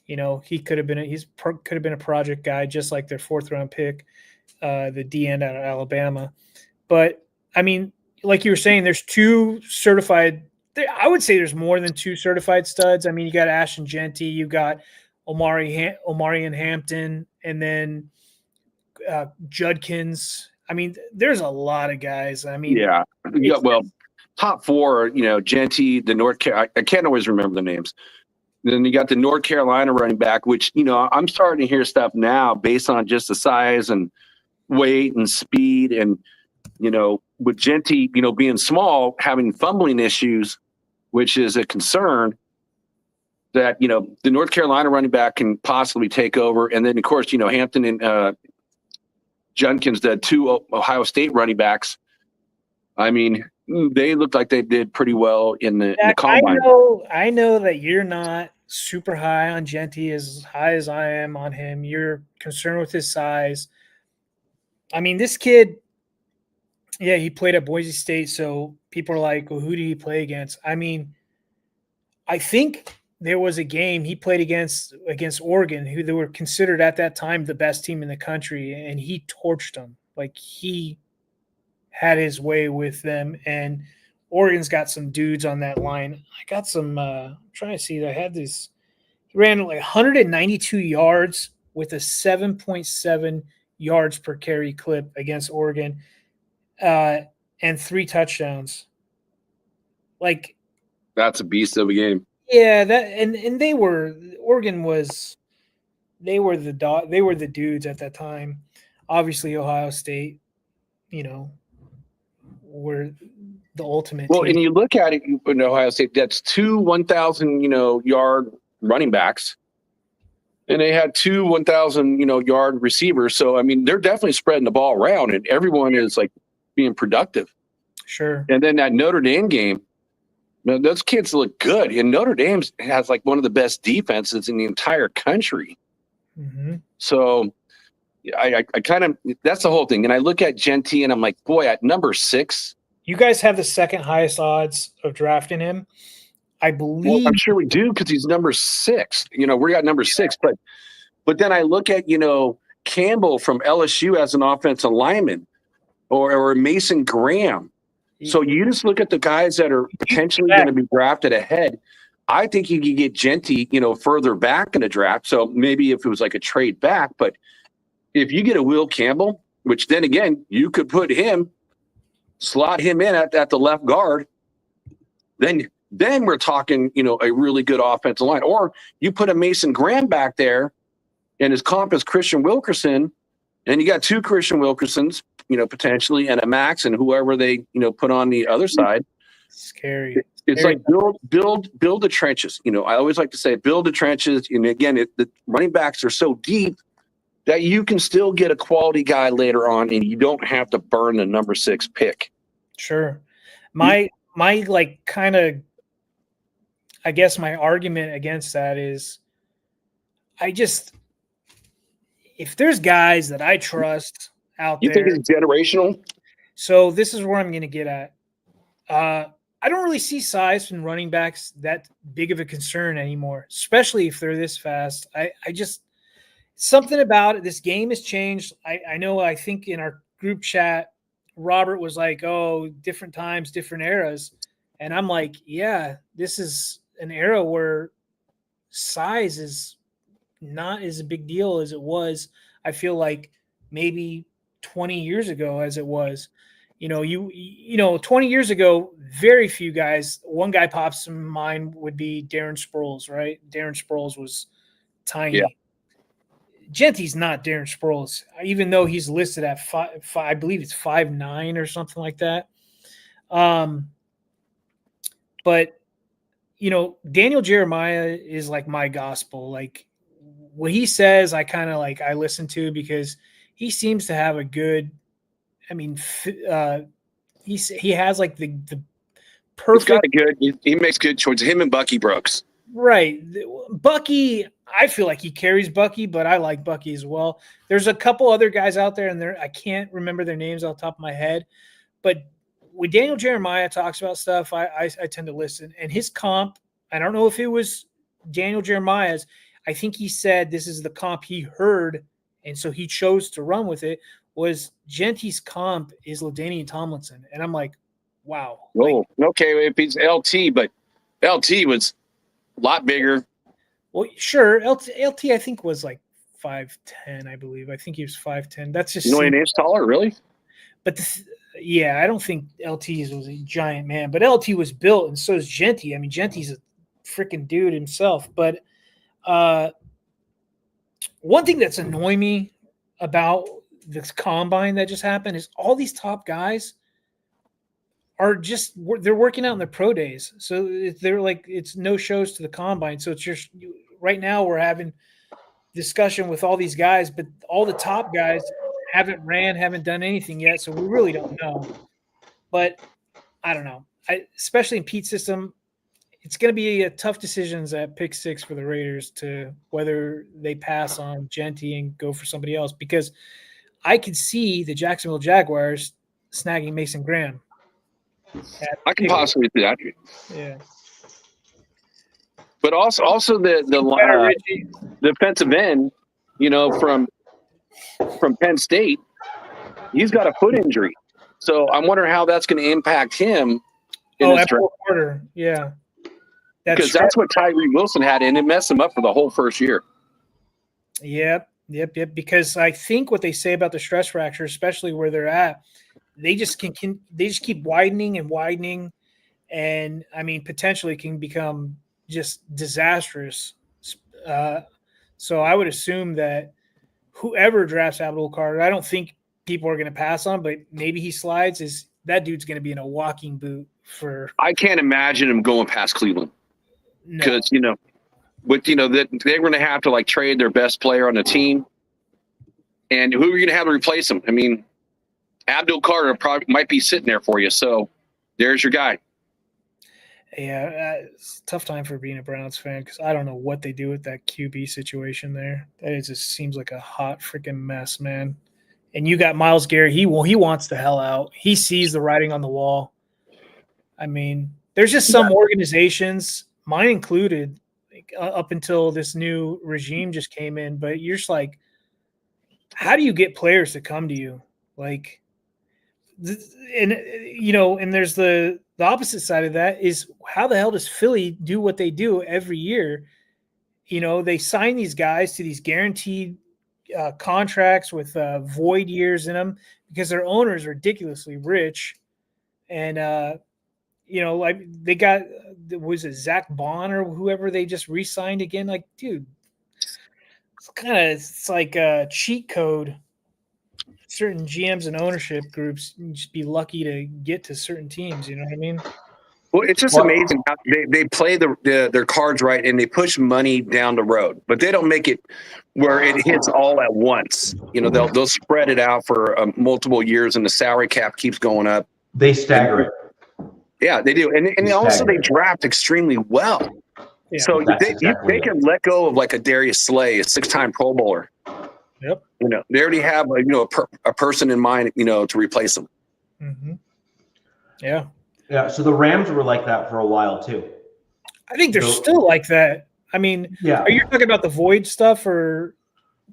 he could have been a project guy, just like their 4th round pick, the D end out of Alabama. But I mean, like you were saying, there's 2 certified. I would say there's more than 2 certified studs. I mean, you got Ashton Genty, you got Omarion Hampton, and then Judkins. I mean, there's a lot of guys. I mean, yeah. Well, top 4, Genty, the North Carolina. I can't always remember the names. Then you got the North Carolina running back, which, I'm starting to hear stuff now based on just the size and weight and speed. And, with Genty, being small, having fumbling issues, which is a concern that, the North Carolina running back can possibly take over. And then, of course, Hampton and Judkins, the 2 Ohio State running backs. I mean, they looked like they did pretty well in the Combine. I know that you're not super high on Genty as high as I am on him. You're concerned with his size. I mean, this kid, yeah, he played at Boise State, so people are like, well, who did he play against? I mean, I think there was a game he played against Oregon, who they were considered at that time the best team in the country, and he torched them. Like, he had his way with them, and Oregon's got some dudes on that line. I got some I'm trying to see. I had this. He ran like 192 yards with a 7.7 yards per carry clip against Oregon, and 3 touchdowns. Like, that's a beast of a game. Yeah, that and Oregon was they were the dudes at that time. Obviously, Ohio State, were the ultimate Well, team. and you look at it in Ohio State, that's 2 1,000, yard running backs. And they had 2 1,000, yard receivers. So, I mean, they're definitely spreading the ball around, and everyone is like being productive. Sure. And then that Notre Dame game, those kids look good. And Notre Dame has like one of the best defenses in the entire country. Mm-hmm. So I kind of, that's the whole thing. And I look at Genty and I'm like, boy, at number 6. You guys have the 2nd highest odds of drafting him, I believe. Well, I'm sure we do, because he's number 6. We got number 6. But then I look at, Campbell from LSU as an offensive lineman, or Mason Graham. So you just look at the guys that are potentially going to be drafted ahead. I think you could get Genty, further back in the draft. So maybe if it was like a trade back, but if you get a Will Campbell, which then again, you could slot him in at the left guard, then we're talking, a really good offensive line. Or you put a Mason Graham back there, and his comp is Christian Wilkerson, and you got 2 Christian Wilkersons, potentially, and a Max, and whoever they, put on the other side. Scary. It's like build the trenches. I always like to say build the trenches. And again, the running backs are so deep that you can still get a quality guy later on, and you don't have to burn the number 6 pick. Sure. My like kind of, I guess my argument against that is, if there's guys that I trust out there. You think it's generational? So this is where I'm going to get at. I don't really see size from running backs that big of a concern anymore, especially if they're this fast. I just, something about it. This game has changed. I know, I think in our group chat, Robert was like, oh, different times, different eras. And I'm like, yeah, this is an era where size is not as a big deal as it was. I feel like maybe 20 years ago as it was. 20 years ago, very few guys. One guy pops in mind would be Darren Sproles, right? Darren Sproles was tiny. Yeah. Genty's not Darren Sproles, even though he's listed at 5', I believe it's 5'9" or something like that. But Daniel Jeremiah is like my gospel. Like, what he says, I kind of like, I listen to, because he seems to have a good, I mean, he has like the perfect. He's got a good. He makes good choices. Him and Bucky Brooks. Right. Bucky, I feel like he carries Bucky, but I like Bucky as well. There's a couple other guys out there, and I can't remember their names off the top of my head. But when Daniel Jeremiah talks about stuff, I tend to listen. And his comp, I don't know if it was Daniel Jeremiah's. I think he said this is the comp he heard, and so he chose to run with it, was Genty's comp is LaDainian Tomlinson. And I'm like, wow. Oh, okay, if he's LT, but LT was a lot bigger. Well, sure. LT I think was like 5'10", I believe. I think he was 5'10". That's just an inch taller, really? But yeah, I don't think LT was a giant man, but LT was built, and so is Genty. I mean, Genty's a freaking dude himself. But one thing that's annoying me about this combine that just happened is all these top guys are they're working out in their pro days. So they're like, it's no shows to the combine. So it's just right now we're having discussion with all these guys, but all the top guys haven't done anything yet. So we really don't know, but I don't know. Especially in Pete's system, it's going to be a tough decisions at pick 6 for the Raiders to whether they pass on Genty and go for somebody else, because I could see the Jacksonville Jaguars snagging Mason Graham. I can possibly see that. Yeah. But also the defensive end, from Penn State, he's got a foot injury. So I'm wondering how that's going to impact him. Quarter. Yeah. Because that's what Tyree Wilson had, and it messed him up for the whole first year. Yep. Because I think what they say about the stress fracture, especially where they're at, they just keep widening and widening, and I mean potentially can become just disastrous. So I would assume that whoever drafts Abdul Carter, I don't think people are going to pass on, but maybe he slides. That dude's going to be in a walking boot for. I can't imagine him going past Cleveland because that they're going to have to like trade their best player on the team, and who are you going to have to replace him? I mean, Abdul Carter probably might be sitting there for you. So there's your guy. Yeah, it's a tough time for being a Browns fan because I don't know what they do with that QB situation there. That just seems like a hot freaking mess, man. And you got Myles Garrett. He wants the hell out. He sees the writing on the wall. I mean, there's just some organizations, mine included, up until this new regime just came in, but you're just like, how do you get players to come to you? Like, and there's the opposite side of that is how the hell does Philly do what they do every year? They sign these guys to these guaranteed contracts with void years in them because their owner is ridiculously rich. And, like they got, was it Zach Bond or whoever they just re-signed again? Like, dude, it's like a cheat code. Certain GMs and ownership groups just be lucky to get to certain teams. You know what I mean? Well, it's just amazing how they play their cards right and they push money down the road, but they don't make it where it hits all at once. They'll spread it out for multiple years, and the salary cap keeps going up. They stagger it. Yeah, they do, and also they draft extremely well. Yeah, so they can let go of like a Darius Slay, a 6-time Pro Bowler. Yep. They already have a person in mind, to replace them. Mm-hmm. Yeah. Yeah. So the Rams were like that for a while too. I think they're still like that. I mean, are you talking about the void stuff or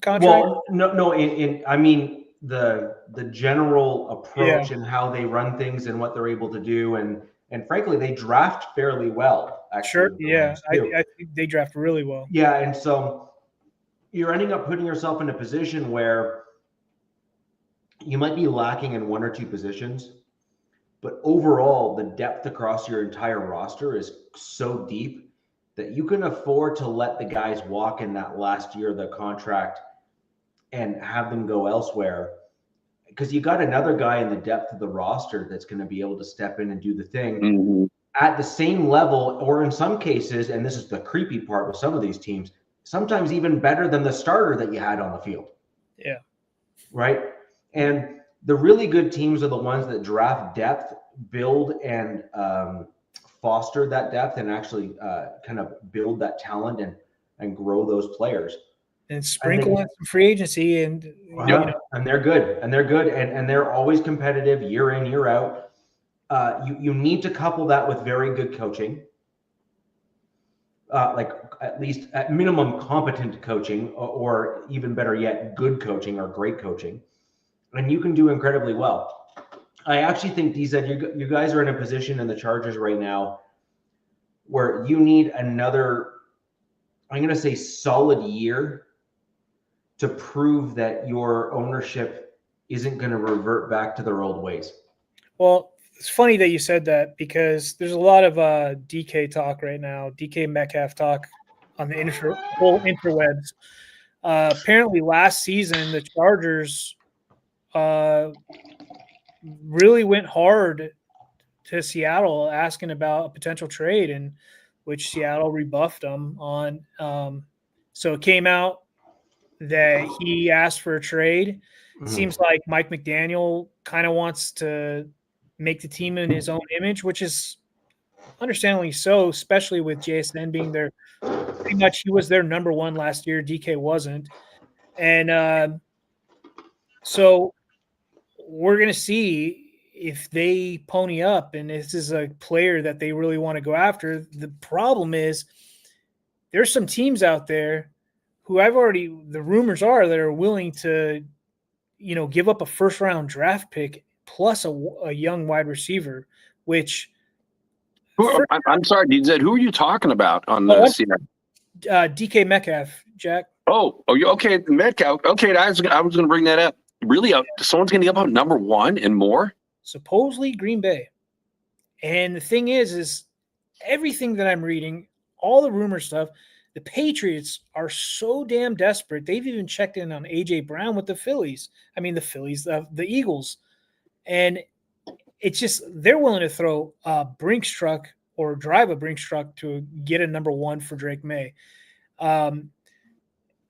contract? Well, no. I mean the general approach and how they run things and what they're able to do, and frankly, they draft fairly well. Actually, sure. Yeah, I think they draft really well. Yeah, and so you're ending up putting yourself in a position where you might be lacking in one or two positions, but overall, the depth across your entire roster is so deep that you can afford to let the guys walk in that last year of the contract and have them go elsewhere, because you got another guy in the depth of the roster that's going to be able to step in and do the thing at the same level, or in some cases, and this is the creepy part with some of these teams, sometimes even better than the starter that you had on the field. Yeah. Right. And the really good teams are the ones that draft depth, build and foster that depth, and actually kind of build that talent and grow those players. And sprinkle in some free agency, and and they're good, and they're always competitive year in, year out. You need to couple that with very good coaching, like at least at minimum competent coaching, or even better yet, good coaching or great coaching, and you can do incredibly well. I actually think, DZ, you guys are in a position in the Chargers right now where you need another, I'm going to say, solid year to prove that your ownership isn't going to revert back to their old ways. Well, it's funny that you said that, because there's a lot of DK talk right now, DK Metcalf talk on the whole interwebs. Apparently last season, the Chargers really went hard to Seattle asking about a potential trade, and which Seattle rebuffed them on. So it came out that he asked for a trade. It seems like Mike McDaniel kind of wants to make the team in his own image, which is understandably so, especially with JSN being there. Pretty much he was their number one last year. DK wasn't. And so we're going to see if they pony up and this is a player that they really want to go after. The problem is there's some teams out there who the rumors are that are willing to, give up a first round draft pick plus a young wide receiver, which. I'm sorry, DZ, who are you talking about on the Seattle? DK Metcalf, Jack. Oh, okay, Metcalf. Okay, I was going to bring that up. Really, someone's going to give up number one and more? Supposedly Green Bay. And the thing is everything that I'm reading, all the rumor stuff, the Patriots are so damn desperate. They've even checked in on A.J. Brown with the Phillies. The Eagles. And it's just they're willing to throw a Brinks truck or drive a Brinks truck to get a number one for Drake May.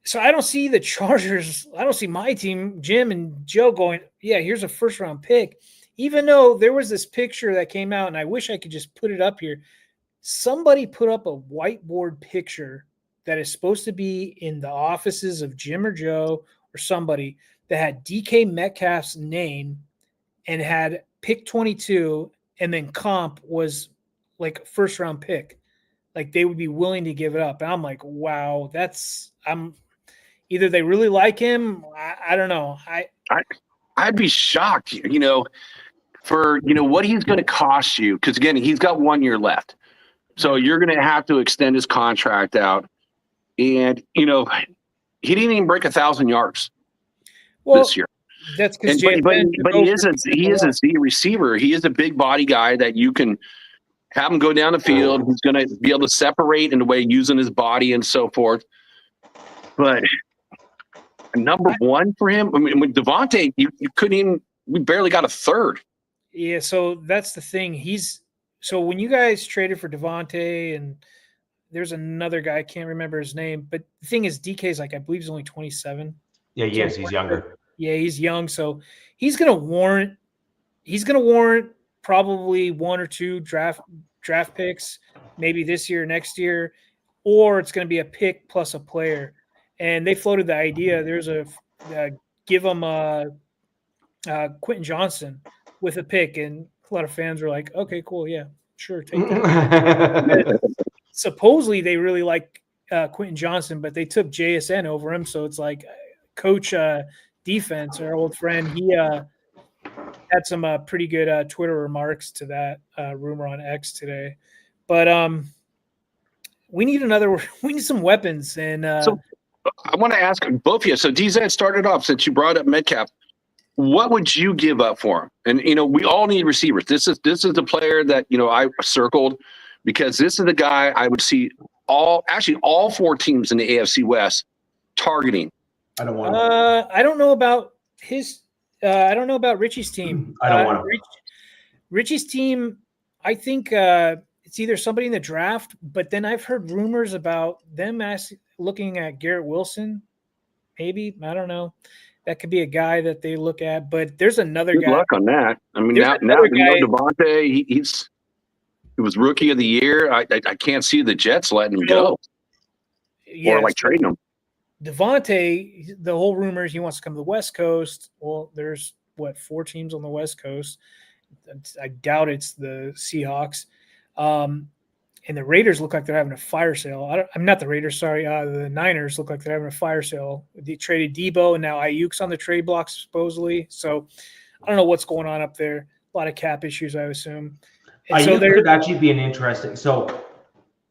So I don't see the Chargers. I don't see my team, Jim and Joe, going, yeah, here's a first-round pick. Even though there was this picture that came out, and I wish I could just put it up here. Somebody put up a whiteboard picture that is supposed to be in the offices of Jim or Joe or somebody that had DK Metcalf's name and had pick 22, and then comp was like first-round pick. Like they would be willing to give it up. And I'm like, wow, either they really like him. I don't know. I'd be shocked, for, what he's going to cost you. Because, again, he's got 1 year left. So you're going to have to extend his contract out. And, he didn't even break 1,000 yards this year. That's because but he is a Z receiver. He is a big body guy that you can have him go down the field. He's going to be able to separate in a way using his body and so forth. But number one for him, with Devontae, you couldn't even. We barely got a third. Yeah, so that's the thing. So when you guys traded for Devontae, and there's another guy, I can't remember his name, but the thing is, DK's I believe he's only 27. Yeah, he is. He's younger. Yeah, he's young, so he's gonna warrant probably one or two draft picks, maybe this year, next year, or it's gonna be a pick plus a player. And they floated the idea. There's give them Quentin Johnson with a pick, and a lot of fans were like, "Okay, cool, yeah, sure, take that." Supposedly, they really like Quentin Johnson, but they took JSN over him. So it's like Coach Defense, our old friend, he had some pretty good Twitter remarks to that rumor on X today. But we need some weapons, and so I want to ask both of you. So DZ started off, since you brought up Metcalf, what would you give up for him? And we all need receivers. This is the player that I circled, because this is the guy I would see all four teams in the AFC West targeting. I don't want. I don't know about his. I don't know about Richie's team. I don't want him. Richie's team. I think it's either somebody in the draft, but then I've heard rumors about them looking at Garrett Wilson. Maybe, I don't know. That could be a guy that they look at, but there's another Good guy. luck on that. I mean, There's now another we know guy- Devontae. He was rookie of the year. I can't see the Jets letting him go Yeah, or like trading him. Devontae, the whole rumor is he wants to come to the West Coast. Well, there's 4 teams on the West Coast. I doubt it's the Seahawks. And the Raiders look like they're having a fire sale. I'm not the Raiders, sorry. The Niners look like they're having a fire sale. They traded Debo, and now Ayuk's on the trade block supposedly. So I don't know what's going on up there. A lot of cap issues, I assume. And Ayuk could actually be an interesting. So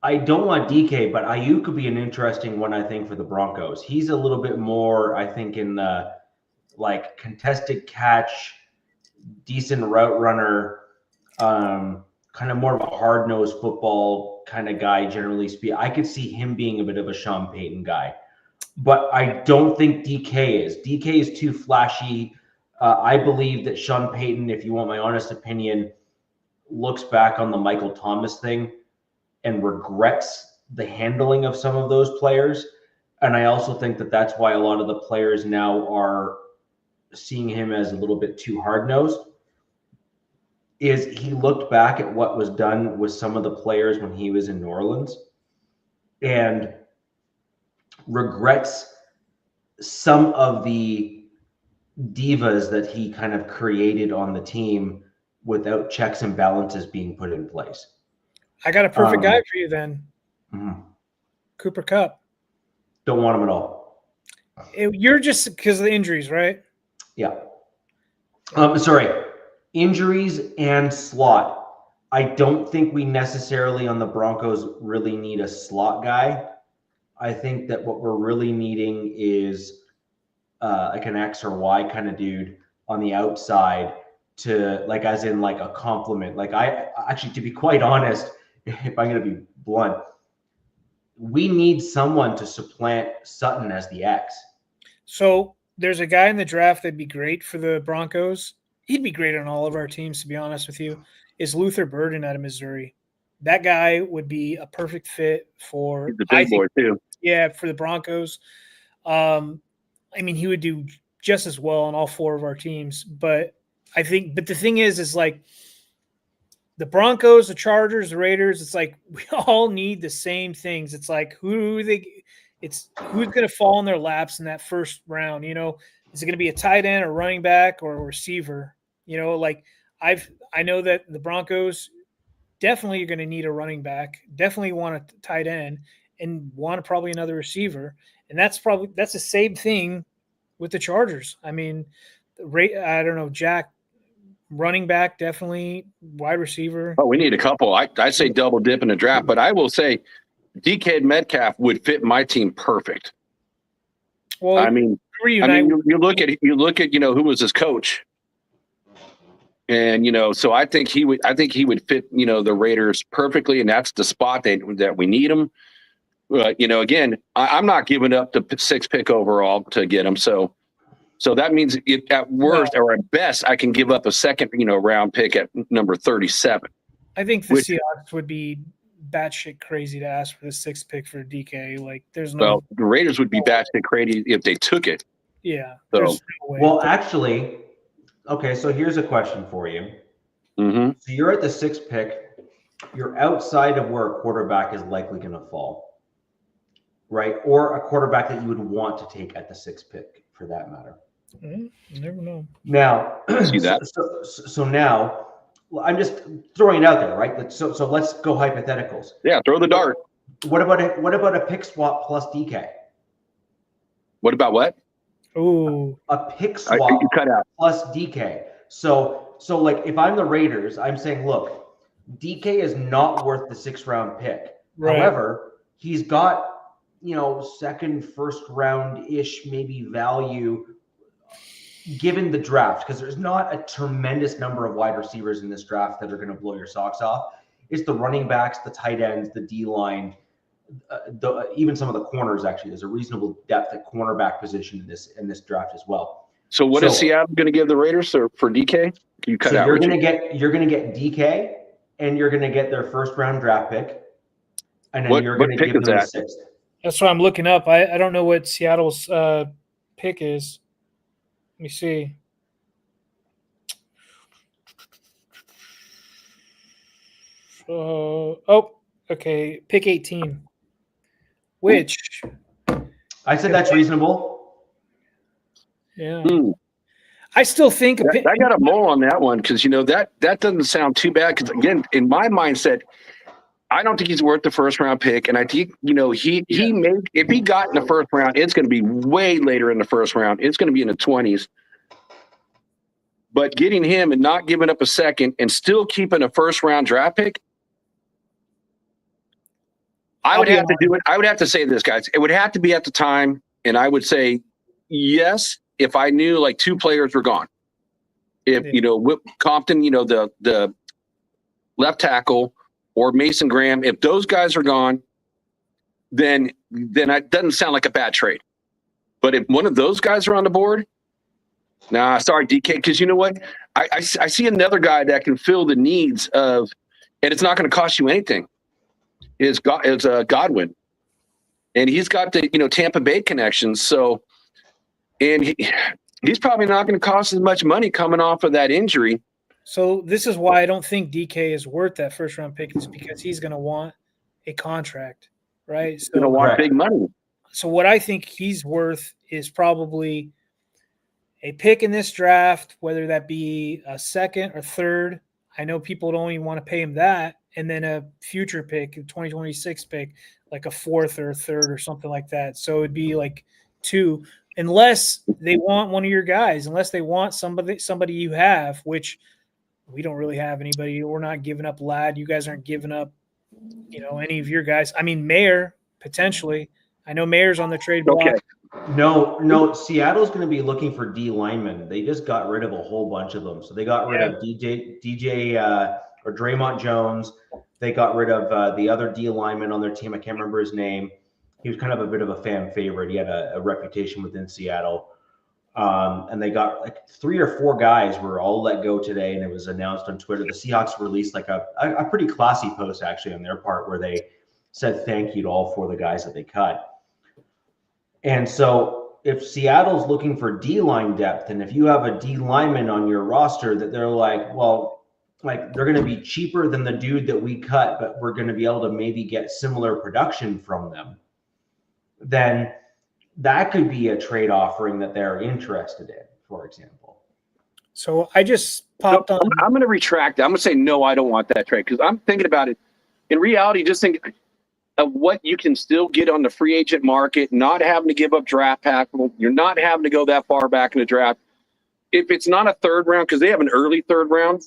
I don't want DK, but Ayuk could be an interesting one, I think, for the Broncos. He's a little bit more, I think, in the like contested catch, decent route runner, kind of more of a hard-nosed football kind of guy, generally speaking. I could see him being a bit of a Sean Payton guy. But I don't think DK is. DK is too flashy. I believe that Sean Payton, if you want my honest opinion, looks back on the Michael Thomas thing and regrets the handling of some of those players. And I also think that that's why a lot of the players now are seeing him as a little bit too hard-nosed. Is he looked back at what was done with some of the players when he was in New Orleans and regrets some of the divas that he kind of created on the team without checks and balances being put in place. I got a perfect guy for you then. Mm-hmm. Cooper Kupp. Don't want him at all. You're just because of the injuries, right? Yeah. Sorry. Injuries and slot. I don't think we necessarily on the Broncos really need a slot guy. I think that what we're really needing is like an X or Y kind of dude on the outside to like, as in like a compliment. Like I actually, to be quite honest, if I'm going to be blunt, we need someone to supplant Sutton as the X. So there's a guy in the draft that'd be great for the Broncos. He'd be great on all of our teams, to be honest with you, is Luther Burden out of Missouri. That guy would be a perfect fit for the big boy too. Yeah, for the Broncos. I mean, he would do just as well on all 4 of our teams. But the thing is like the Broncos, the Chargers, the Raiders, it's like we all need the same things. It's like who's going to fall in their laps in that first round, you know? Is it going to be a tight end or running back or a receiver? You know, like I know that the Broncos definitely are going to need a running back, definitely want a tight end, and want probably another receiver. And that's the same thing with the Chargers. I mean, I don't know, Jack, running back, definitely wide receiver. Oh, we need a couple. I say double dip in the draft, but I will say DK Metcalf would fit my team perfect. Well, I mean, you look at who was his coach, and so I think he would fit the Raiders perfectly, and that's the spot that we need him. Again, I'm not giving up the 6th pick overall to get him. So that means at worst or at best, I can give up a second round pick at number 37. I think the Seahawks would be batshit crazy to ask for the 6th pick for DK. Like, there's no. Well, the Raiders would be batshit crazy if they took it. Yeah. So, no way. Well, actually, okay. So here's a question for you. Mm-hmm. So you're at the 6th pick. You're outside of where a quarterback is likely going to fall, right? Or a quarterback that you would want to take at the 6th pick, for that matter. You never know. Now, see that. So now, I'm just throwing it out there, right? So let's go hypotheticals. Yeah, throw the dart. What about a pick swap plus DK? What about what? Oh, A pick swap you cut out. plus DK. So like if I'm the Raiders, I'm saying, look, DK is not worth the 6th round pick. Right. However, he's got 2nd, 1st round ish maybe value given the draft, because there's not a tremendous number of wide receivers in this draft that are going to blow your socks off. It's the running backs, the tight ends, the D line, even some of the corners. Actually, there's a reasonable depth at cornerback position in this draft as well. So what is Seattle going to give the Raiders for DK? Can you cut out? You're going to get DK, and you're going to get their 1st round draft pick, and then you're going to give them the 6th. That's what I'm looking up. I don't know what Seattle's pick is. Let me see. Okay. Pick 18. Which I said that's reasonable. Yeah. I still think I got a mole on that one because that doesn't sound too bad. Because again, in my mindset, I don't think he's worth the first round pick, and I think he may, if he got in the first round, it's going to be way later in the first round. It's going to be in the 20s. But getting him and not giving up a second and still keeping a first round draft pick, I would have to do it. I would have to say this, guys. It would have to be at the time, and I would say yes if I knew like two players were gone. If Compton, the left tackle, or Mason Graham, if those guys are gone, then it doesn't sound like a bad trade. But if one of those guys are on the board, nah, sorry, DK, because you know what? I see another guy that can fill the needs of, and it's not going to cost you anything. Is Godwin, and he's got the Tampa Bay connections. So, and he's probably not going to cost as much money coming off of that injury. So this is why I don't think DK is worth that first round pick, is because he's going to want a contract, right? He's going to want big money. So what I think he's worth is probably a pick in this draft, whether that be a second or third. I know people don't even want to pay him that. And then a future pick, a 2026 pick, like a fourth or a third or something like that. So it'd be like 2, unless they want one of your guys, unless they want somebody you have, which we don't really have anybody. We're not giving up Ladd. You guys aren't giving up, any of your guys. I mean, Mayer, potentially. I know Mayer's on the trade block. Okay. No. Seattle's going to be looking for D linemen. They just got rid of a whole bunch of them. So they got rid of DJ or Draymond Jones. They got rid of the other D lineman on their team. I can't remember his name. He was kind of a bit of a fan favorite. He had a reputation within Seattle. And they got like 3 or 4 guys were all let go today, and it was announced on Twitter. The Seahawks released like a pretty classy post actually on their part where they said thank you to all 4 of the guys that they cut. And so if Seattle's looking for D-line depth, and if you have a D lineman on your roster that they're like, well, like they're going to be cheaper than the dude that we cut, but we're going to be able to maybe get similar production from them, then that could be a trade offering that they're interested in, for example. So I just popped on. I'm going to retract. I'm going to say, no, I don't want that trade, because I'm thinking about it. In reality, just think of what you can still get on the free agent market, not having to give up draft capital. You're not having to go that far back in the draft. If it's not a third round, because they have an early third round.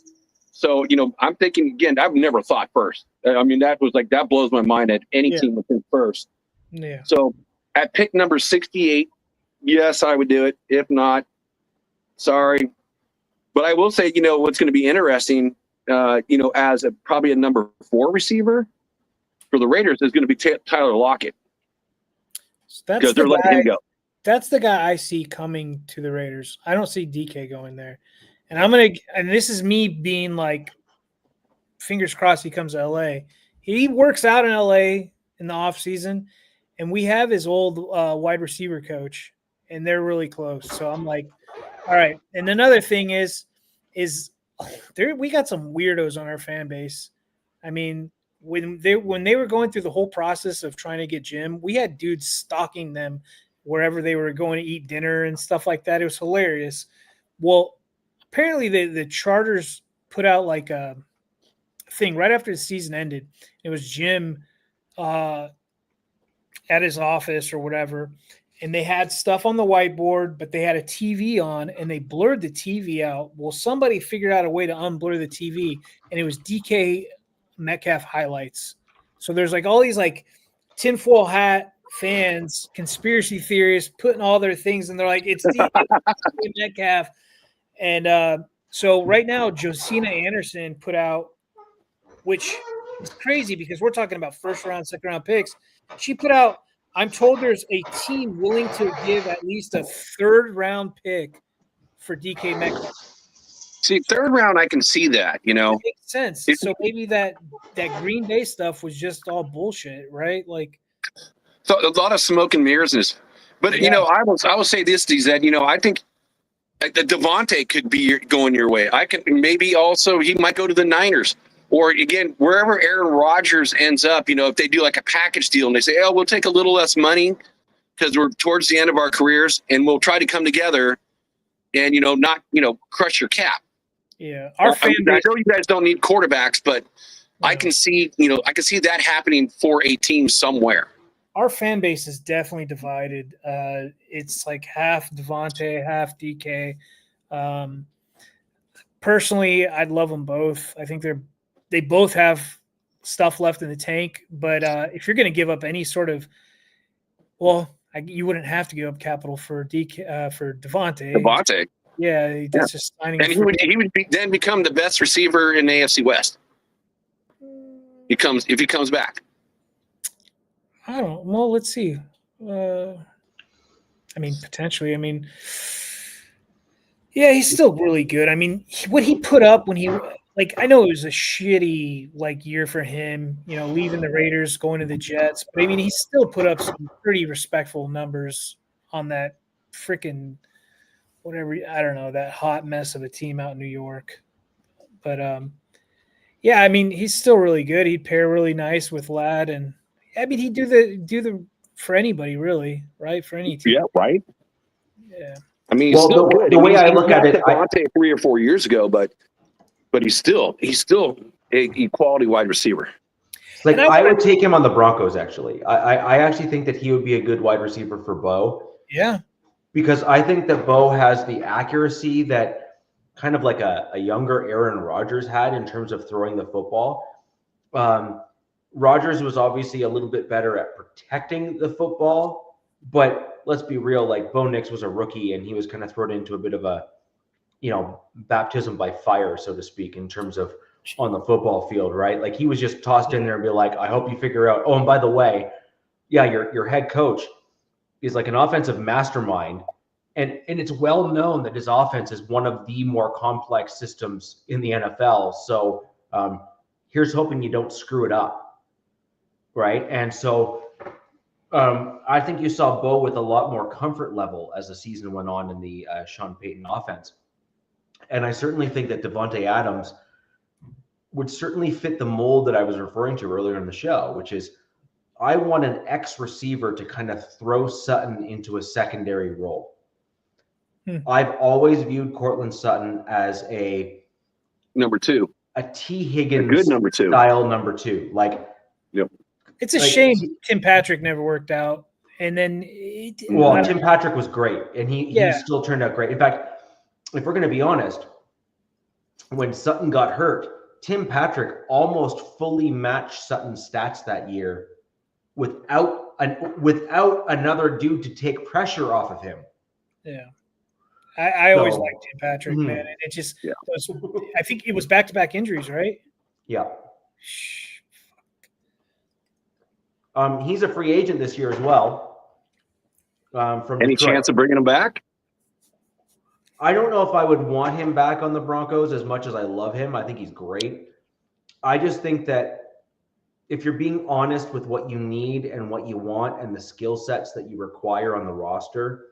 So, I'm thinking, again, I've never thought first. I mean, that blows my mind at any team within first. Yeah. So at pick number 68, yes, I would do it. If not, sorry. But I will say, what's going to be interesting, as probably a number 4 receiver for the Raiders is going to be Tyler Lockett. Because they're letting him go. That's the guy I see coming to the Raiders. I don't see DK going there. And and this is me being like, fingers crossed he comes to LA. He works out in LA in the off season, and we have his old wide receiver coach, and they're really close. So I'm like, all right. And another thing is we got some weirdos on our fan base. I mean, when they were going through the whole process of trying to get Jim, we had dudes stalking them wherever they were going to eat dinner and stuff like that. It was hilarious. Well, apparently the Chargers put out like a thing right after the season ended. It was Jim at his office or whatever, and they had stuff on the whiteboard, but they had a TV on, and they blurred the TV out. Well, somebody figured out a way to unblur the TV, and it was DK Metcalf highlights. So there's like all these like tinfoil hat fans, conspiracy theorists putting all their things, and they're like, it's DK Metcalf. And so right now, Josina Anderson put out, which is crazy because we're talking about first round, second round picks. She put out, I'm told there's a team willing to give at least a third round pick for DK Metcalf. See, third round, I can see that, It makes sense. So maybe that Green Bay stuff was just all bullshit, right? Like, So a lot of smoke and mirrors. But, I will say this, is that, I think Devontae could be going your way. I can maybe also he might go to the Niners. Or, again, wherever Aaron Rodgers ends up, if they do like a package deal and they say, we'll take a little less money because we're towards the end of our careers and we'll try to come together and, not, crush your cap. Yeah. Our fan base, I know you guys don't need quarterbacks, but I can see, that happening for a team somewhere. Our fan base is definitely divided. It's like half Devontae, half DK. Personally, I'd love them both. I think they both have stuff left in the tank. But if you're going to give up any sort of, you wouldn't have to give up capital for Devontae. Devontae. Yeah, that's just signing. And he would then become the best receiver in the AFC West. If he comes back. I don't. Well, let's see. Potentially. Yeah, he's still really good. What he put up when he I know it was a shitty year for him. Leaving the Raiders, going to the Jets, but he still put up some pretty respectful numbers on that freaking whatever. I don't know, that hot mess of a team out in New York. But yeah, he's still really good. He'd pair really nice with Ladd, and he'd do the for anybody really, right? For any team. Yeah, right. Yeah. He's still good. The way I look at it, I'd say 3 or 4 years ago, but he's still a quality wide receiver. I would take him on the Broncos. Actually, I actually think that he would be a good wide receiver for Bo. Yeah, because I think that Bo has the accuracy that kind of like a younger Aaron Rodgers had in terms of throwing the football. Rodgers was obviously a little bit better at protecting the football, but let's be real, Bo Nix was a rookie and he was kind of thrown into a bit of a, baptism by fire, so to speak, in terms of on the football field, right? He was just tossed in there and be like, I hope you figure out, and by the way, yeah, your head coach is like an offensive mastermind. And it's well known that his offense is one of the more complex systems in the NFL. So here's hoping you don't screw it up. Right. And so I think you saw Bo with a lot more comfort level as the season went on in the Sean Payton offense. And I certainly think that Devontae Adams would certainly fit the mold that I was referring to earlier in the show, which is I want an X receiver to kind of throw Sutton into a secondary role. I've always viewed Courtland Sutton as a number 2, a T. Higgins good number 2 style number 2. Yep. It's a shame Tim Patrick never worked out. And then Tim Patrick was great, and he still turned out great. In fact, if we're going to be honest, when Sutton got hurt, Tim Patrick almost fully matched Sutton's stats that year without another dude to take pressure off of him. Yeah. I always liked Tim Patrick, man. And it just was, I think it was back-to-back injuries, right? Yeah. He's a free agent this year as well. From any Detroit. chance of bringing him back? I don't know if I would want him back on the Broncos as much as I love him. I think he's great. I just think that if you're being honest with what you need and what you want and the skill sets that you require on the roster,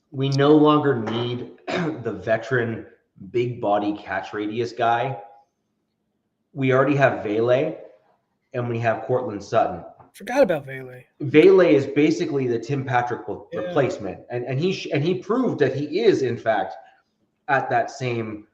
we no longer need the veteran big body catch radius guy. We already have Vele and we have Courtland Sutton. Forgot about Vele. Vele is basically the Tim Patrick replacement. And he proved that he is, in fact, at that same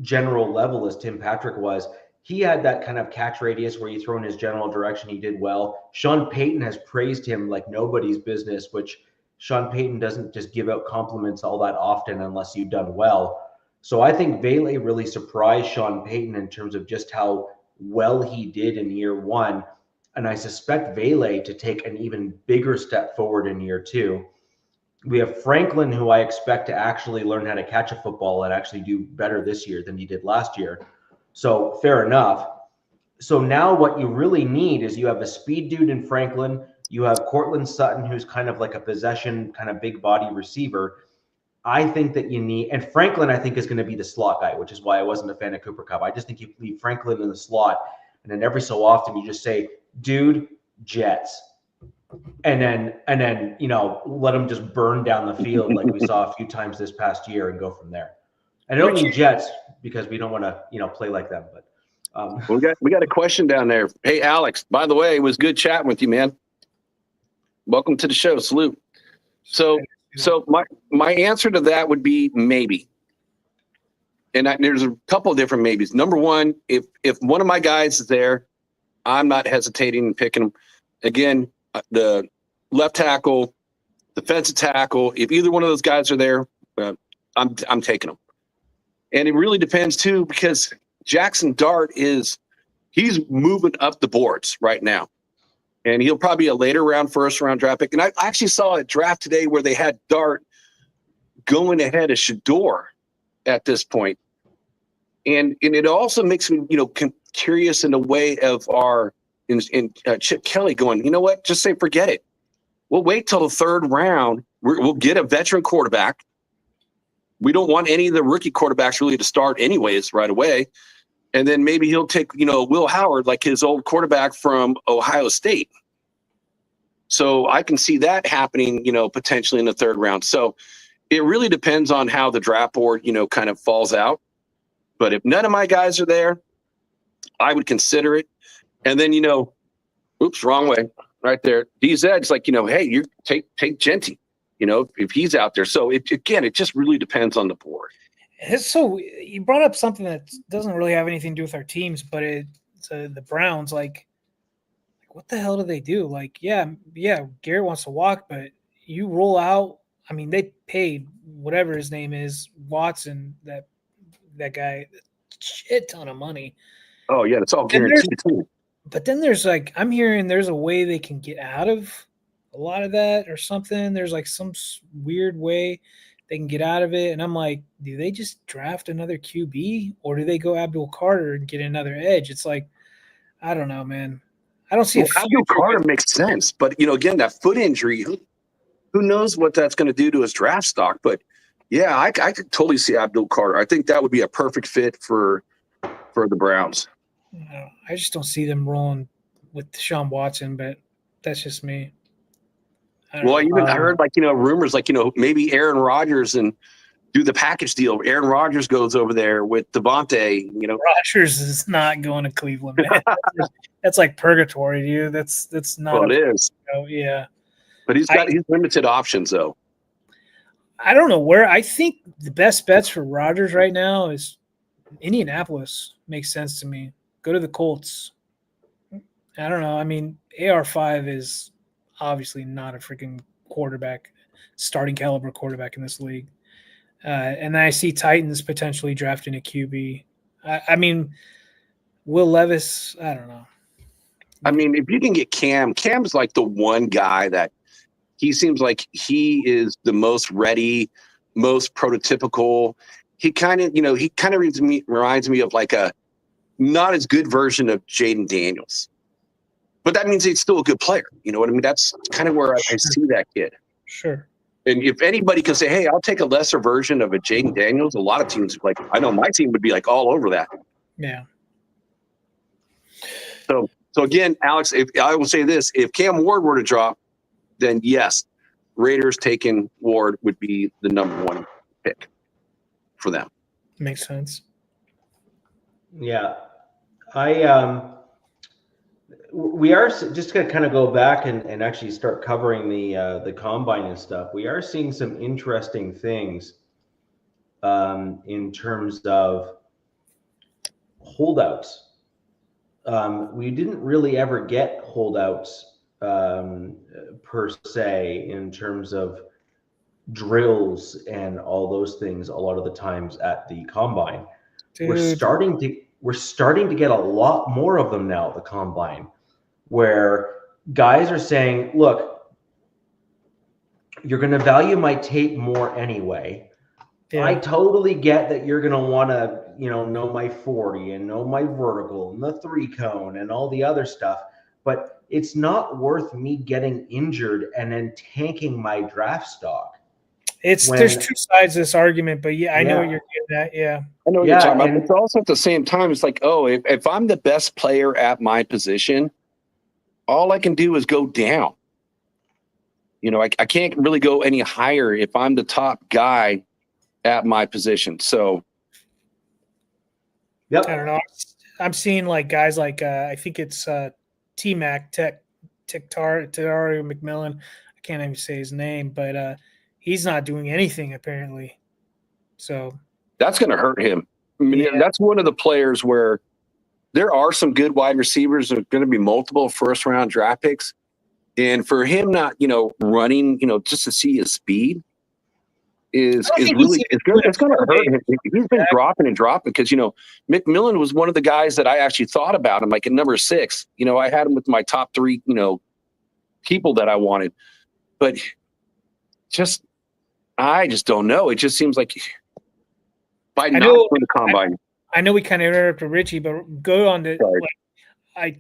general level as Tim Patrick was. He had that kind of catch radius where you throw in his general direction. He did well. Sean Payton has praised him like nobody's business, which Sean Payton doesn't just give out compliments all that often unless you've done well. So I think Vele really surprised Sean Payton in terms of just how well he did in year one. And I suspect Vele to take an even bigger step forward in year two. We have Franklin, who I expect to actually learn how to catch a football and actually do better this year than he did last year. So fair enough. So now what you really need is you have a speed dude in Franklin. You have Courtland Sutton, who's kind of like a possession, kind of big body receiver. I think that you need, and Franklin, I think, is going to be the slot guy, which is why I wasn't a fan of Cooper Kupp. I just think you leave Franklin in the slot, and then every so often you just say, dude, Jets. and then let them just burn down the field like we saw a few times this past year and go from there. I don't mean Jets because we don't want to play like them, but we got a question down there. Hey Alex, by the way, it was good chatting with you, man. Welcome to the show. Salute. So my answer to that would be maybe. And there's a couple of different maybes. Number one, if one of my guys is there, I'm not hesitating and picking him. Again, the left tackle, defensive tackle, if either one of those guys are there, I'm taking them. And it really depends too, because Jackson Dart he's moving up the boards right now. And he'll probably be a later round, first round draft pick. And I actually saw a draft today where they had Dart going ahead of Shador at this point. And it also makes me, curious in the way of Chip Kelly going, you know what, just say, forget it. We'll wait till the third round. We'll get a veteran quarterback. We don't want any of the rookie quarterbacks really to start anyways right away. And then maybe he'll take, Will Howard, like his old quarterback from Ohio State. So I can see that happening, potentially in the third round. So it really depends on how the draft board, kind of falls out. But if none of my guys are there, I would consider it. And then, oops, wrong way right there. DZ's like, hey, you take Genty, if he's out there. So it just really depends on the board. So you brought up something that doesn't really have anything to do with our teams, but it's the Browns. Like, what the hell do they do? Like, yeah, Garrett wants to walk, but you roll out. I mean, they paid whatever his name is, Watson, that guy, a shit ton of money. Oh yeah, it's all guaranteed too. But then there's I'm hearing there's a way they can get out of a lot of that or something. There's some weird way they can get out of it. And I'm like, do they just draft another QB or do they go Abdul Carter and get another edge? It's like, I don't know, man. I don't see Abdul Carter makes sense. But, again, that foot injury, who knows what that's going to do to his draft stock. But, yeah, I could totally see Abdul Carter. I think that would be a perfect fit for the Browns. No, I just don't see them rolling with Deshaun Watson, but that's just me. I heard rumors maybe Aaron Rodgers and do the package deal. Aaron Rodgers goes over there with Devontae. Rodgers is not going to Cleveland, man. That's like purgatory, dude. That's not. Well, it is. Yeah, but he's limited options though. I don't know where. I think the best bets for Rodgers right now is Indianapolis. Makes sense to me. Go to the Colts. I don't know. I mean, AR5 is obviously not a freaking quarterback, starting caliber quarterback in this league. And then I see Titans potentially drafting a QB. I mean, Will Levis, I don't know. I mean, if you can get Cam's like the one guy that he seems like he is the most ready, most prototypical. He kind of reminds me of like a not as good version of Jaden Daniels. But that means he's still a good player. You know what I mean? That's kind of where I see that kid. Sure. And if anybody can say, hey, I'll take a lesser version of a Jaden Daniels, a lot of teams, I know my team would be all over that. Yeah. So again, Alex, if I will say this, if Cam Ward were to drop, then yes, Raiders taking Ward would be the number one pick for them. Makes sense. Yeah. We are just going to kind of go back and actually start covering the combine and stuff. We are seeing some interesting things in terms of holdouts. We didn't really ever get holdouts per se in terms of drills and all those things a lot of the times at the combine. Dude. We're starting to get a lot more of them now at the combine, where guys are saying, look, you're going to value my tape more anyway. Yeah. I totally get that you're going to want to, know my 40 and know my vertical and the 3-cone and all the other stuff, but it's not worth me getting injured and then tanking my draft stock. There's two sides to this argument, but I know what you're getting at. Yeah. I know what you're talking about. But it's also at the same time, it's like, if I'm the best player at my position, all I can do is go down. you know, I can't really go any higher if I'm the top guy at my position. So, Yep. I don't know. I'm seeing like guys like I think it's T-Mac Tarario McMillan. I can't even say his name, but he's not doing anything apparently. So that's going to hurt him. I mean, Yeah. that's one of the players where there are some good wide receivers. There are going to be multiple first-round draft picks. And for him not, you know, running, you know, just to see his speed is really – it's going to hurt him. He's been dropping and dropping because, you know, McMillan was one of the guys that I actually thought about him, like at number 6. You know, I had him with my top 3, you know, people that I wanted. But I just don't know. It just seems like by not win the Combine. I know we kind of interrupted Richie, but go on to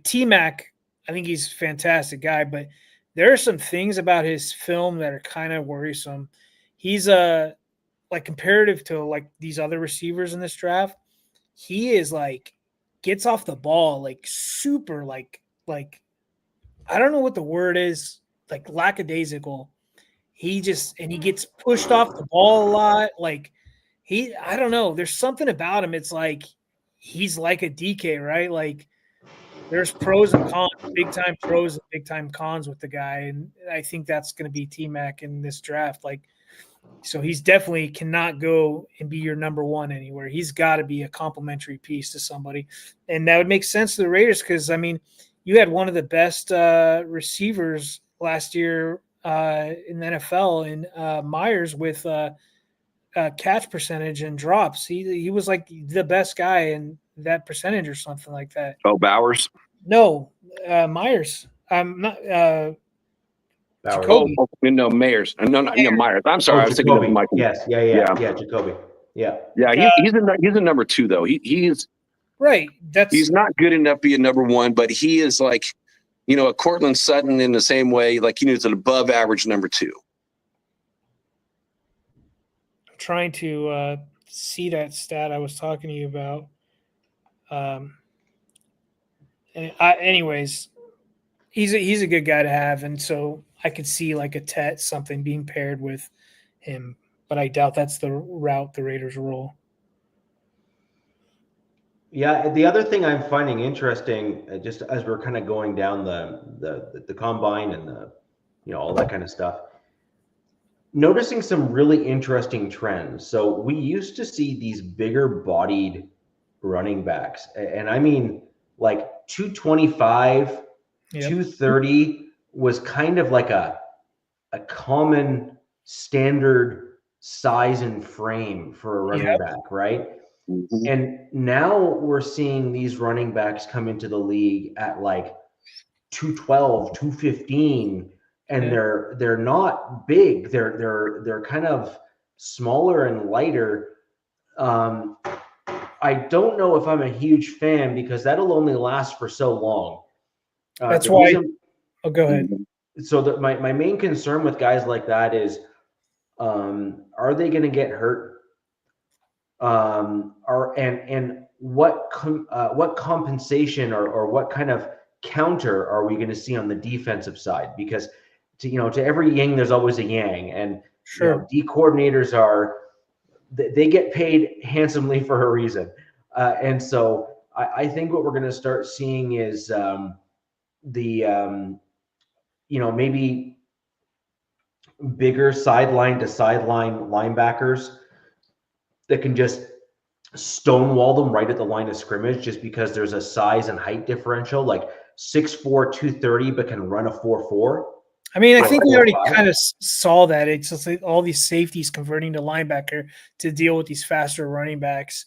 T-Mac. I think he's a fantastic guy, but there are some things about his film that are kind of worrisome. He's like comparative to like these other receivers in this draft, he is like gets off the ball like super like I don't know what the word is, like lackadaisical. He gets pushed off the ball a lot. Like I don't know. There's something about him. It's like he's like a DK, right? Like there's pros and cons, big time pros and big time cons with the guy, and I think that's going to be T-Mac in this draft. Like, so he's definitely cannot go and be your number one anywhere. He's got to be a complementary piece to somebody, and that would make sense to the Raiders because I mean, you had one of the best receivers last year in the NFL in Myers with catch percentage and drops. He was like the best guy in that percentage or something like that. Oh, Bowers? No, Myers. I'm not. Jacoby. No, Mayers. No, Myers. I'm sorry. I was thinking of Michael. Yes. Yeah. Jacoby. Yeah. He's a number 2 though. He's right. He's not good enough to be a number 1, but he is like, you know, a Cortland Sutton in the same way. Like, you know, it's an above average number 2. I'm trying to see that stat I was talking to you about. Anyways, he's a good guy to have, and so I could see like a Tet something being paired with him, but I doubt that's the route the Raiders roll. Yeah, the other thing I'm finding interesting, just as we're kind of going down the combine and the, you know, all that kind of stuff, noticing some really interesting trends. So we used to see these bigger bodied running backs, and I mean like 225, 230 was kind of like a common standard size and frame for a running back, right? Mm-hmm. And now we're seeing these running backs come into the league at like 212, 215, and they're not big. They're kind of smaller and lighter. I don't know if I'm a huge fan because that'll only last for so long. That's why. Go ahead. So my main concern with guys like that is, are they going to get hurt? And what compensation or what kind of counter are we going to see on the defensive side? Because to every yin there's always a yang, and D coordinators they get paid handsomely for a reason, and so I think what we're going to start seeing is maybe bigger sideline to sideline linebackers that can just stonewall them right at the line of scrimmage just because there's a size and height differential, like 6'4", 230, but can run a 4.4. I mean, I think we already kind of saw that. It's just like all these safeties converting to linebacker to deal with these faster running backs.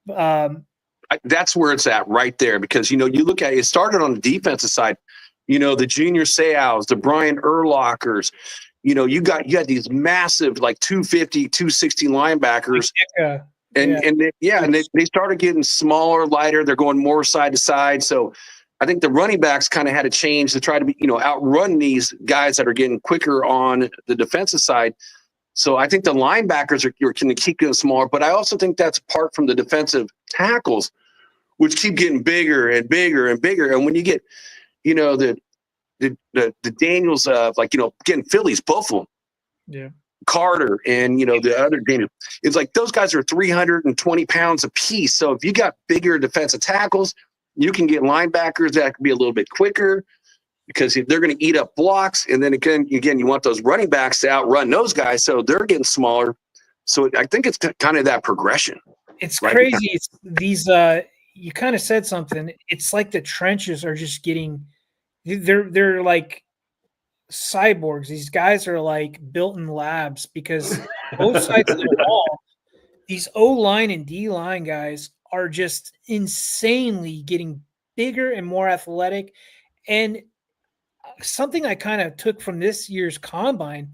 That's where it's at right there because, you look at it started on the defensive side, the Junior Seaus, the Brian Urlachers, you got these massive like 250, 260 linebackers. And they started getting smaller, lighter. They're going more side to side. So I think the running backs kind of had to change to try to be, outrun these guys that are getting quicker on the defensive side. So I think the linebackers are going to keep getting smaller, but I also think that's apart from the defensive tackles, which keep getting bigger and bigger and bigger. And when you get, the the Daniels of, like, again, Phillies, both of them. Yeah. Carter and, the other Daniel. It's like those guys are 320 pounds apiece. So if you got bigger defensive tackles, you can get linebackers that can be a little bit quicker because they're going to eat up blocks. And then again, you want those running backs to outrun those guys. So they're getting smaller. So I think it's kind of that progression. It's right crazy. It's these, you kind of said something. It's like the trenches are just getting, they're like cyborgs. These guys are like built in labs because both sides of the ball, these O-line and D-line guys are just insanely getting bigger and more athletic. And something I kind of took from this year's combine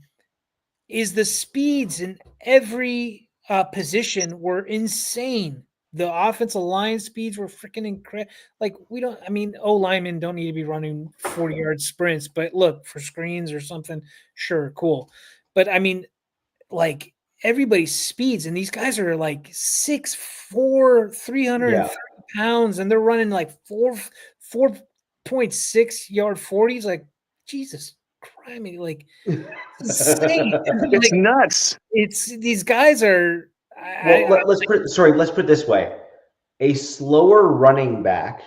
is the speeds in every position were insane. The offensive line speeds were freaking incredible. Like, O-linemen don't need to be running 40-yard sprints, but look, for screens or something, sure, cool. But like, everybody's speeds, and these guys are like 6'4", 330 pounds, and they're running like 4.6 yard 40s. Like, Jesus Christ, like, insane. It's nuts. It's these guys are. Let's put it this way: a slower running back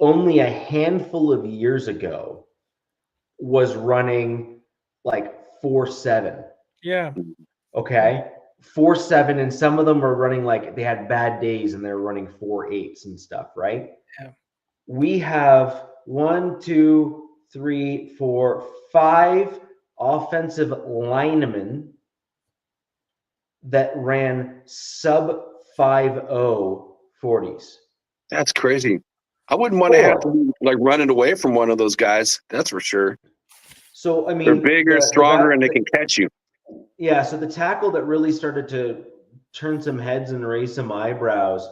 only a handful of years ago was running like 4.7. Yeah. Okay. 4.7, and some of them were running like they had bad days and they were running 4.8s and stuff, right? Yeah. We have 1, 2, 3, 4, 5 offensive linemen that ran sub 5.0 40s. That's crazy. I wouldn't want to have to be like running away from one of those guys. That's for sure. So they're bigger, stronger, and they can catch you. Yeah. So the tackle that really started to turn some heads and raise some eyebrows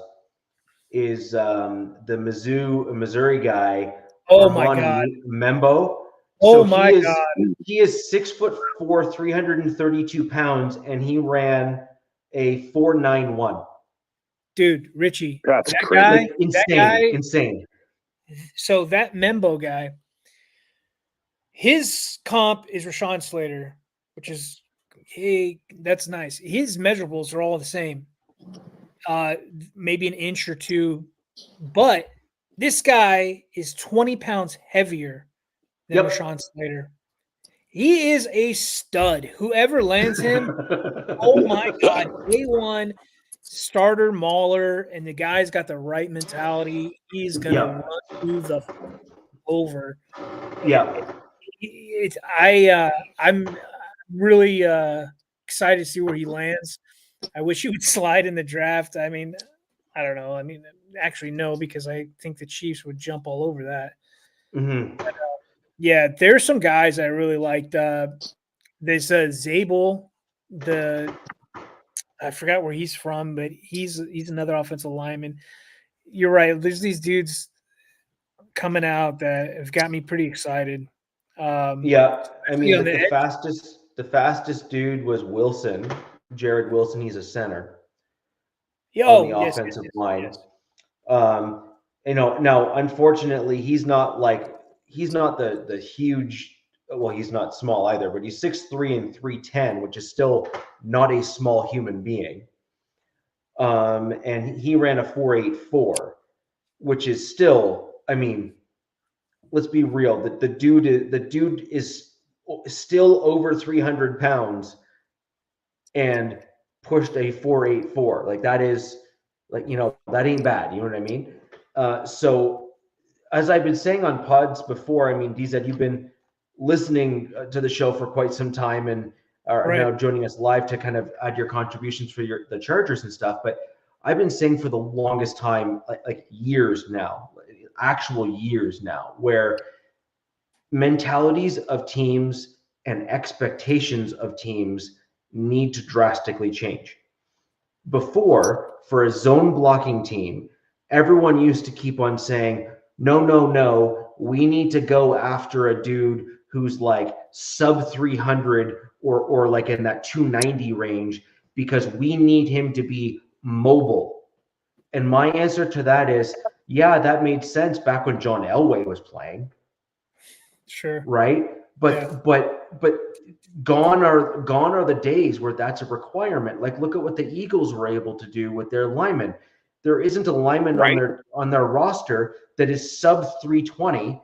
is the Missouri guy. Oh my God, Membo. Oh my God. He is 6'4", 332 pounds, and he ran a 4.91. Dude, Richie, that's that crazy. Guy, insane. So that Membo guy, his comp is Rashawn Slater, which is, hey, that's nice. His measurables are all the same, maybe an inch or two, but this guy is 20 pounds heavier than Rashawn Slater. He is a stud. Whoever lands him, oh my God, day one, starter mauler, and the guy's got the right mentality. He's gonna run through the over. Yeah. I'm really excited to see where he lands. I wish he would slide in the draft. I mean, I don't know. I mean, actually, no, because I think the Chiefs would jump all over that. Mm-hmm. But, yeah, there's some guys I really liked. There's Zabel, I forgot where he's from, but he's another offensive lineman. You're right. There's these dudes coming out that have got me pretty excited. Yeah, I mean, the fastest dude was Wilson, Jared Wilson. He's a center on the offensive line. Yes. Now, unfortunately, he's not the huge. Well, he's not small either, but he's 6'3" and 310, which is still not a small human being. And he ran a 4.84, which is still, I mean, let's be real. The dude is still over 300 pounds and pushed a 4.84. Like, that is, like, that ain't bad. You know what I mean? So as I've been saying on pods before, I mean, DZ, you've been listening to the show for quite some time and are now joining us live to kind of add your contributions for the Chargers and stuff. But I've been saying for the longest time, like years now, actual years now, where mentalities of teams and expectations of teams need to drastically change. Before, for a zone blocking team, everyone used to keep on saying, no, we need to go after a dude who's like sub 300 or like in that 290 range because we need him to be mobile. And my answer to that is, yeah, that made sense back when John Elway was playing. Sure. right? But gone are the days where that's a requirement. Like, look at what the Eagles were able to do with their linemen. There isn't a lineman on their roster that is sub 320.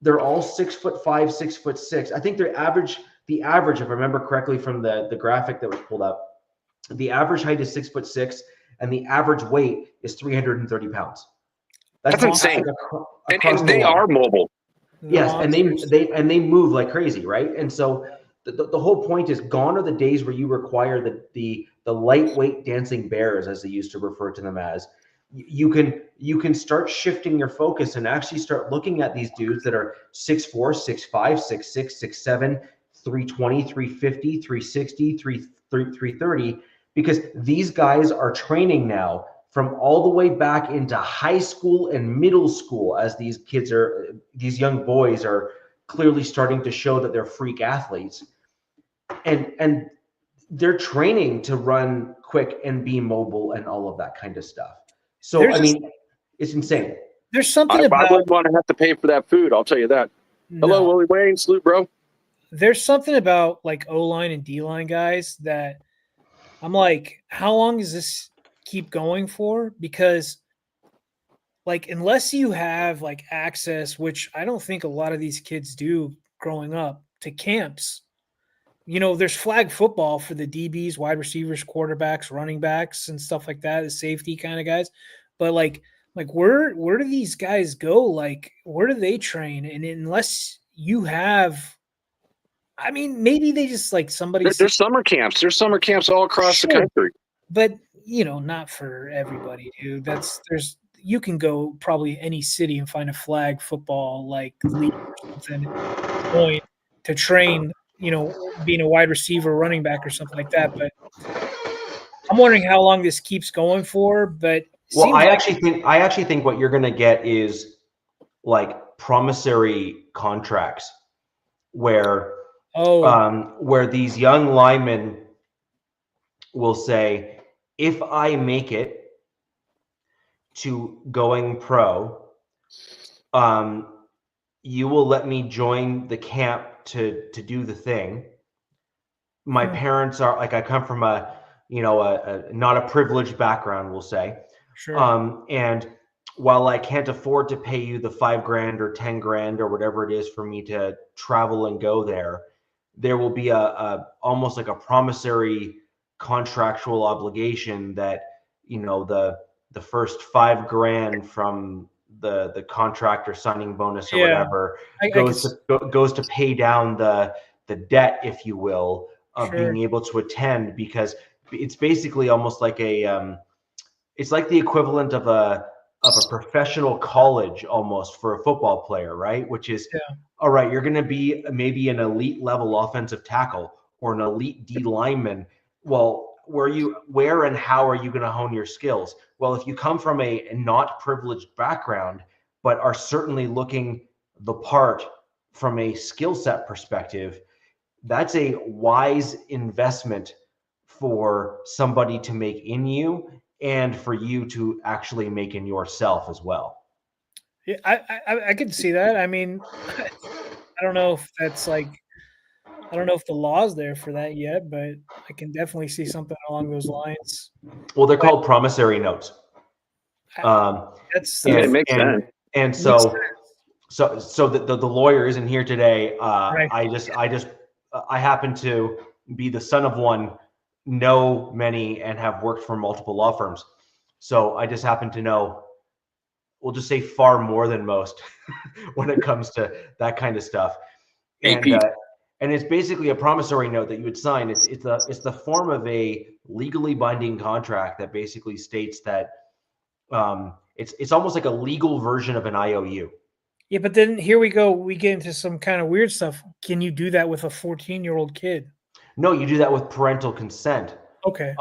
They're all 6'5", 6'6". I think the average, if I remember correctly from the graphic that was pulled up, the average height is 6'6", and the average weight is 330 pounds. That's insane. And they are mobile. Yes, and they move like crazy, right? And so the whole point is, gone are the days where you require the lightweight dancing bears, as they used to refer to them as. You can start shifting your focus and actually start looking at these dudes that are 6'4", 6'5", 6'6", 6'7", 320, 350, 360, 330, because these guys are training now from all the way back into high school and middle school, as these young boys are clearly starting to show that they're freak athletes, and they're training to run quick and be mobile and all of that kind of stuff. So it's insane. There's something I about. wouldn't want to have to pay for that food. I'll tell you that. No. Hello, Willie Wayne. Salute, bro. There's something about like O-line and D-line guys that I'm like, how long does this keep going for? Because like, unless you have like access, which I don't think a lot of these kids do growing up, to camps, there's flag football for the DBs, wide receivers, quarterbacks, running backs, and stuff like that, the safety kind of guys. But like where do these guys go? Like, where do they train? And unless you have, I mean, maybe they just like somebody. There's summer camps. There's summer camps all across the country. But not for everybody, dude. You can go probably any city and find a flag football like league or something point to train, being a wide receiver, running back, or something like that. But I'm wondering how long this keeps going for. But I actually think what you're going to get is like promissory contracts where these young linemen will say, if I make it to going pro, you will let me join the camp to do the thing. My parents are like, I come from a not a privileged background, we'll say. Sure. And while I can't afford to pay you the $5,000 or $10,000 or whatever it is for me to travel and go there will be a almost like a promissory contractual obligation that the first $5,000 from the contractor signing bonus or whatever goes to pay down the debt, if you will, of being able to attend, because it's basically almost like it's like the equivalent of a professional college almost for a football player, right? Which is, all right, you're going to be maybe an elite level offensive tackle or an elite D lineman. Well, where and how are you going to hone your skills? Well, if you come from a not privileged background, but are certainly looking the part from a skill set perspective, that's a wise investment for somebody to make in you and for you to actually make in yourself as well. Yeah, I could see that. I mean, I don't know if that's like, I don't know if the law's there for that yet, but I can definitely see something along those lines. Well, they're called promissory notes. It makes sense. And so the lawyer isn't here today. Right. I happen to be the son of one, know many, and have worked for multiple law firms. So I just happen to know, we'll just say, far more than most when it comes to that kind of stuff. And it's basically a promissory note that you would sign. It's the form of a legally binding contract that basically states that it's almost like a legal version of an IOU. Yeah, but then here we go. We get into some kind of weird stuff. Can you do that with a 14-year-old kid? No, you do that with parental consent. Okay.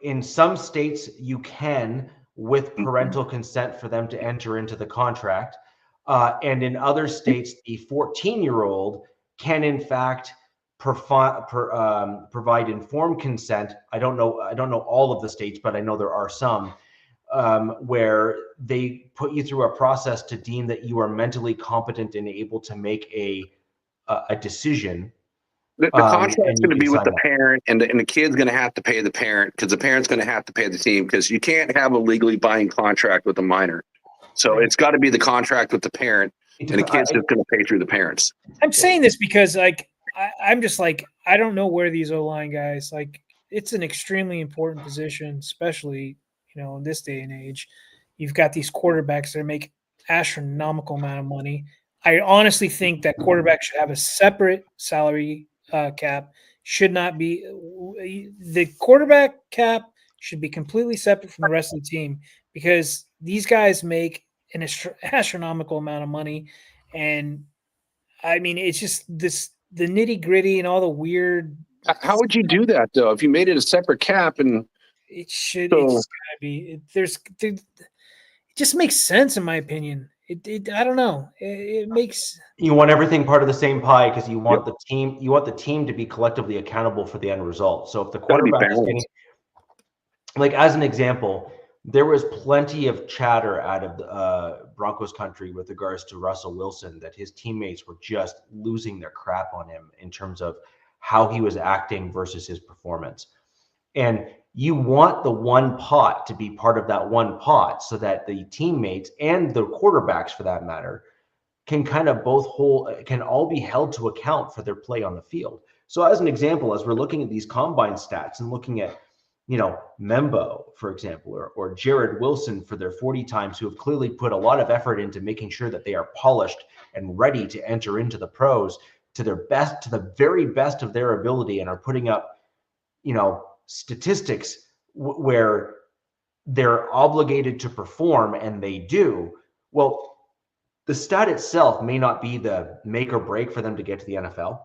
In some states you can, with parental consent, for them to enter into the contract. And in other states, the 14-year-old can, in fact, provide informed consent. I don't know all of the states, but I know there are some where they put you through a process to deem that you are mentally competent and able to make a decision. The contract's going to be with the up. parent, and the kid's going to have to pay the parent, because the parent's going to have to pay the team, because you can't have a legally binding contract with a minor. So it's got to be the contract with the parent, and the kid's just going to pay through the parents. I'm saying this because, like, I'm just like, I don't know where these O-line guys, like, it's an extremely important position, especially, you know, in this day and age. You've got these quarterbacks that make astronomical amount of money. I honestly think that quarterbacks should have a separate salary cap. Should not be the quarterback cap should be completely separate from the rest of the team, because these guys make an astronomical amount of money. And I mean, it's just the nitty gritty and all the weird. How would you do that though? If you made it a separate cap, and it should, it's gotta be, it just makes sense in my opinion. I don't know. It makes, you want everything part of the same pie, because you want the team. You want the team to be collectively accountable for the end result. So if the quarterback is getting, like as an example, there was plenty of chatter out of the Broncos country with regards to Russell Wilson, that his teammates were just losing their crap on him in terms of how he was acting versus his performance. And you want the one pot to be part of that one pot, so that the teammates and the quarterbacks, for that matter, can kind of can all be held to account for their play on the field. So as an example, as we're looking at these combine stats and looking at, you know, Membo, for example, or Jared Wilson for their 40 times, who have clearly put a lot of effort into making sure that they are polished and ready to enter into the pros to their best, to the very best of their ability, and are putting up, you know, statistics where they're obligated to perform, and they do. Well, the stat itself may not be the make or break for them to get to the NFL,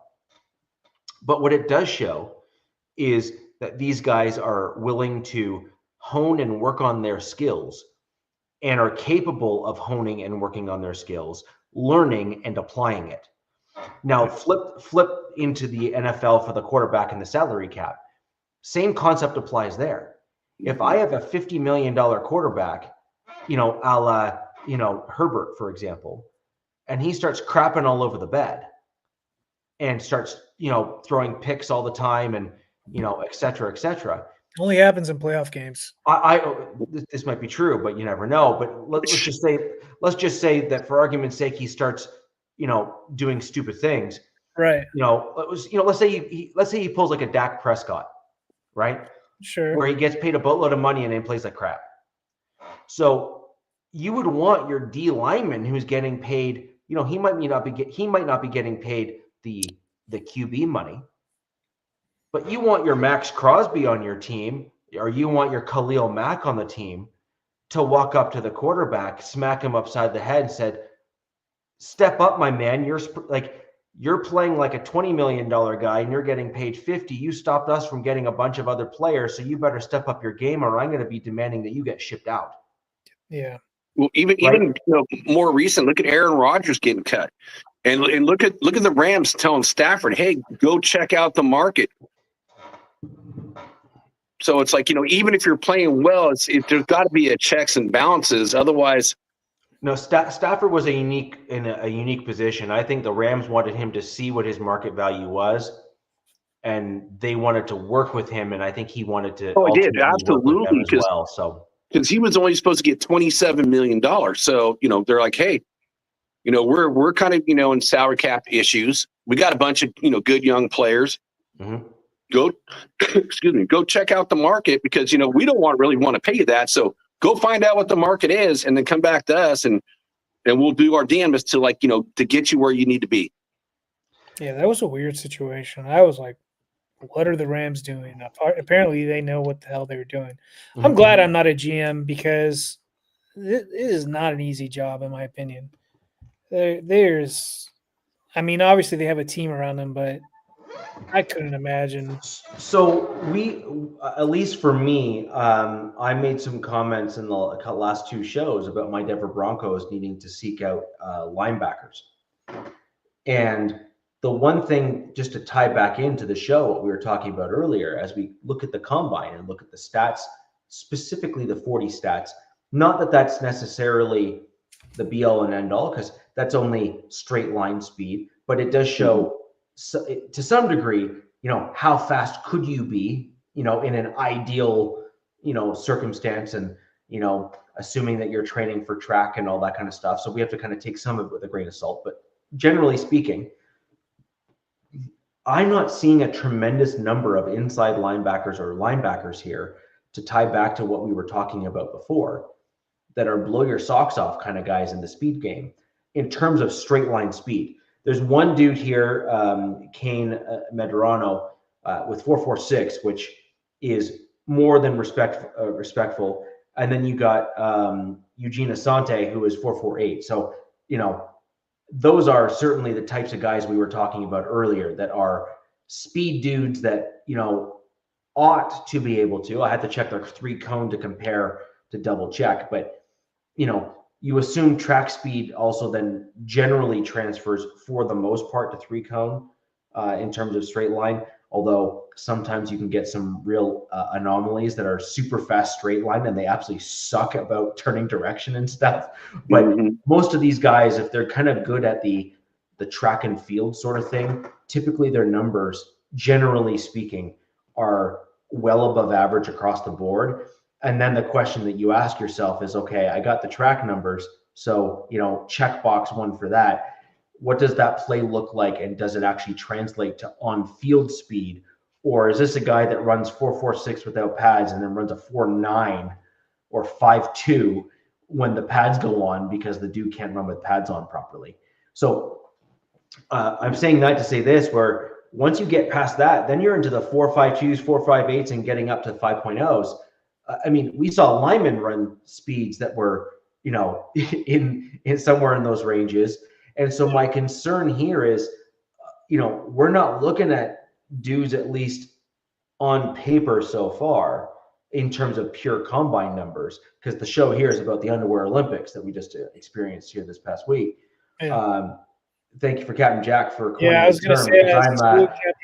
but what it does show is that these guys are willing to hone and work on their skills, and are capable of honing and working on their skills, learning and applying it. Now, flip into the NFL for the quarterback and the salary cap. Same concept applies there. If I have a $50 million quarterback, you know, a la, you know, Herbert, for example, and he starts crapping all over the bed and starts, you know, throwing picks all the time, and, you know, et cetera, only happens in playoff games. This might be true, but you never know. But let's just say that for argument's sake, he starts, you know, doing stupid things. Right. Let's say he pulls like a Dak Prescott, right? Sure. Where he gets paid a boatload of money and then plays like crap. So you would want your D lineman who's getting paid, you know, he might not be getting paid the QB money, but you want your Max Crosby on your team, or you want your Khalil Mack on the team to walk up to the quarterback, smack him upside the head, and said, "Step up, my man. You're playing like a $20 million guy, and you're getting paid 50. You stopped us from getting a bunch of other players, so you better step up your game, or I'm going to be demanding that you get shipped out." Yeah. Well, even you know, more recent, look at Aaron Rodgers getting cut, and look at the Rams telling Stafford, "Hey, go check out the market." So it's like, you know, even if you're playing well, there's got to be a checks and balances. Otherwise, no. Stafford was in a unique position. I think the Rams wanted him to see what his market value was, and they wanted to work with him. And I think he wanted to. Oh, he did, absolutely, as well. So because he was only supposed to get $27 million. So, you know, they're like, hey, you know, we're kind of, you know, in salary cap issues. We got a bunch of, you know, good young players. Mm-hmm. Go check out the market, because, you know, we don't really want to pay you that. So go find out what the market is, and then come back to us, and we'll do our damnedest to, like, you know, to get you where you need to be. Yeah, that was a weird situation. I was like, what are the Rams doing? Apparently they know what the hell they were doing. Mm-hmm. I'm glad I'm not a GM, because it is not an easy job, in my opinion. I mean, obviously they have a team around them, but I couldn't imagine. So at least for me, I made some comments in the last two shows about my Denver Broncos needing to seek out linebackers. And the one thing, just to tie back into the show, what we were talking about earlier, as we look at the combine and look at the stats, specifically the 40 stats, Not that that's necessarily the be all and end all, because that's only straight line speed, but it does show to some degree, how fast could you be, in an ideal, circumstance, and, assuming that you're training for track and all that kind of stuff. So we have to kind of take some of it with a grain of salt, but generally speaking, I'm not seeing a tremendous number of inside linebackers or linebackers here, to tie back to what we were talking about before, that are blow your socks off kind of guys in the speed game in terms of straight line speed. There's one dude here, Kane Medrano, with 4.46, which is more than respectful. And then you got Eugene Asante, who is 4.48. So, those are certainly the types of guys we were talking about earlier, that are speed dudes that, ought to be able to. I had to check their 3 cone to compare, to double check, but you assume track speed also then generally transfers for the most part to 3 cone in terms of straight line. Although sometimes you can get some real anomalies that are super fast straight line and they absolutely suck about turning direction and stuff. But most of these guys, if they're kind of good at the track and field sort of thing, typically their numbers, generally speaking, are well above average across the board. And then the question that you ask yourself is, okay, I got the track numbers, so, check box 1 for that. What does that play look like, and does it actually translate to on-field speed? Or is this a guy that runs 4.46 without pads and then runs a 4.9 or 5.2 when the pads go on, because the dude can't run with pads on properly? So I'm saying that to say this, where once you get past that, then you're into the 4.52s, 4.58s, and getting up to 5.0s. I mean, we saw linemen run speeds that were, in somewhere in those ranges. And so my concern here is, we're not looking at dudes, at least on paper so far, in terms of pure combine numbers, because the show here is about the Underwear Olympics that we just experienced here this past week. Yeah. Thank you for Captain Jack for coining I was going to say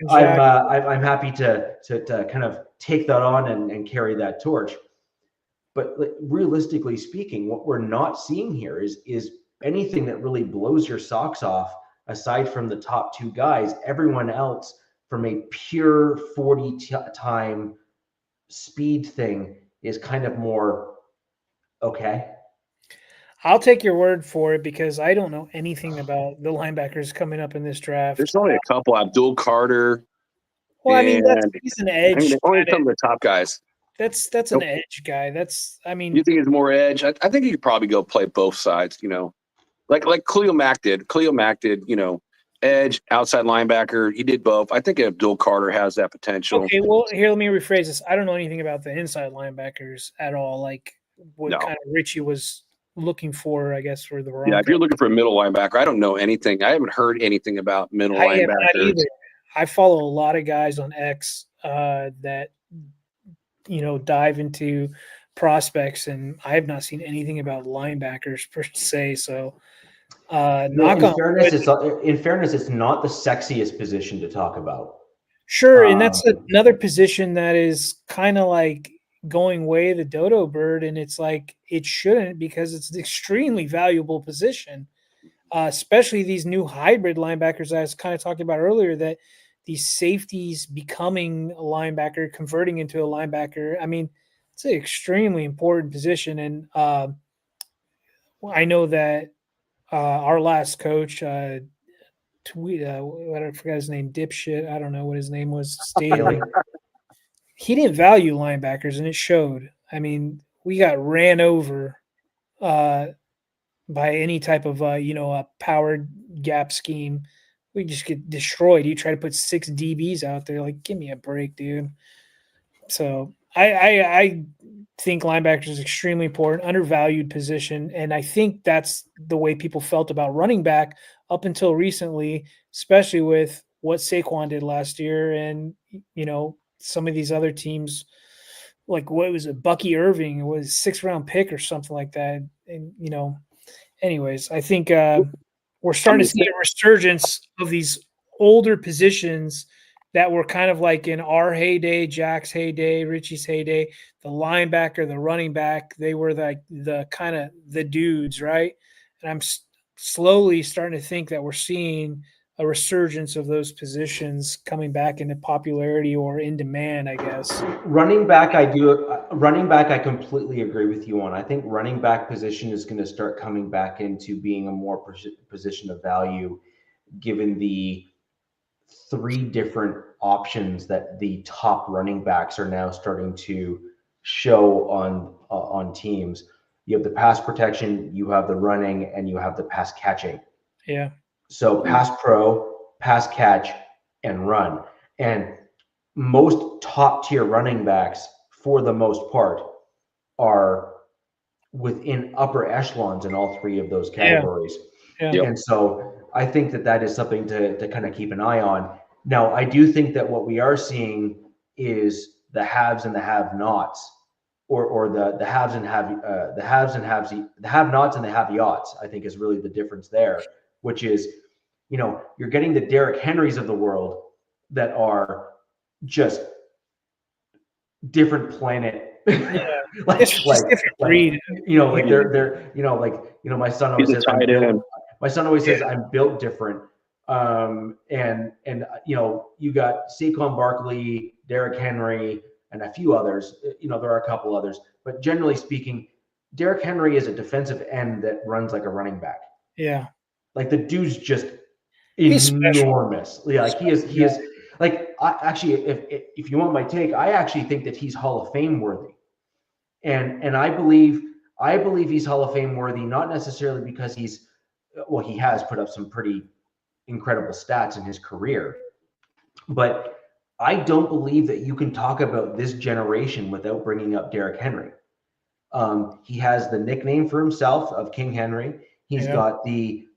I'm happy to kind of take that on and carry that torch. But realistically speaking, what we're not seeing here is anything that really blows your socks off, aside from the top 2 guys. Everyone else, from a pure 40 time speed thing, is kind of more okay. I'll take your word for it, because I don't know anything about the linebackers coming up in this draft. There's only a couple. Abdul Carter. Well, I mean, he's an edge. Only some of the top guys. That's an edge guy. You think he's more edge? I think he could probably go play both sides, like Khalil Mack did. Khalil Mack did, edge, outside linebacker. He did both. I think Abdul Carter has that potential. Okay, well, here, let me rephrase this. I don't know anything about the inside linebackers at all, like what kind of Richie was looking for, I guess, for the Broncos. Yeah, if you're looking for a middle linebacker, I don't know anything. I haven't heard anything about middle linebackers. Not either. I follow a lot of guys on X that dive into prospects, and I have not seen anything about linebackers per se. So, in fairness, it's not the sexiest position to talk about. Sure, and that's another position that is kind of like going way the dodo bird, and it's like it shouldn't, because it's an extremely valuable position, especially these new hybrid linebackers I was kind of talking about earlier, that these safeties becoming a linebacker, converting into a linebacker. I mean, it's an extremely important position. And I know that our last coach, I forgot his name, dipshit, I don't know what his name was, Staley. He didn't value linebackers, and it showed. I mean, we got ran over by any type of, a powered gap scheme. We just get destroyed. You try to put 6 DBs out there, like, give me a break, dude. So I think linebackers is extremely important, undervalued position, and I think that's the way people felt about running back up until recently, especially with what Saquon did last year, and some of these other teams, like what was it, Bucky Irving was a 6th-round pick or something like that, and anyways, I think we're starting to see a resurgence of these older positions that were kind of like in our heyday, Jack's heyday, Richie's heyday, the linebacker, the running back, they were like the kind of the dudes, right? And I'm slowly starting to think that we're seeing a resurgence of those positions coming back into popularity or in demand, I guess. Running back, I completely agree with you on. I think running back position is going to start coming back into being a more position of value, given the 3 different options that the top running backs are now starting to show on teams. You have the pass protection, you have the running, and you have the pass catching. Yeah. So pass pro, pass catch, and run. And most top tier running backs, for the most part, are within upper echelons in all 3 of those categories. Yeah. And so I think that is something to kind of keep an eye on. Now, I do think that what we are seeing is the haves and the have-nots, or the haves and the have-nots and the have-yots. I think is really the difference there, which is, you're getting the Derrick Henrys of the world that are just different planet. Yeah. like different breed. They're my son always says I'm built different. And you got Saquon Barkley, Derrick Henry, and a few others. There are a couple others, but generally speaking, Derrick Henry is a defensive end that runs like a running back. Yeah. Like the dude's just enormous. Yeah, like he is like, if you want my take, I actually think that he's Hall of Fame worthy. And I believe he's Hall of Fame worthy, not necessarily because he has put up some pretty incredible stats in his career, but I don't believe that you can talk about this generation without bringing up Derrick Henry. He has the nickname for himself of King Henry. He's got the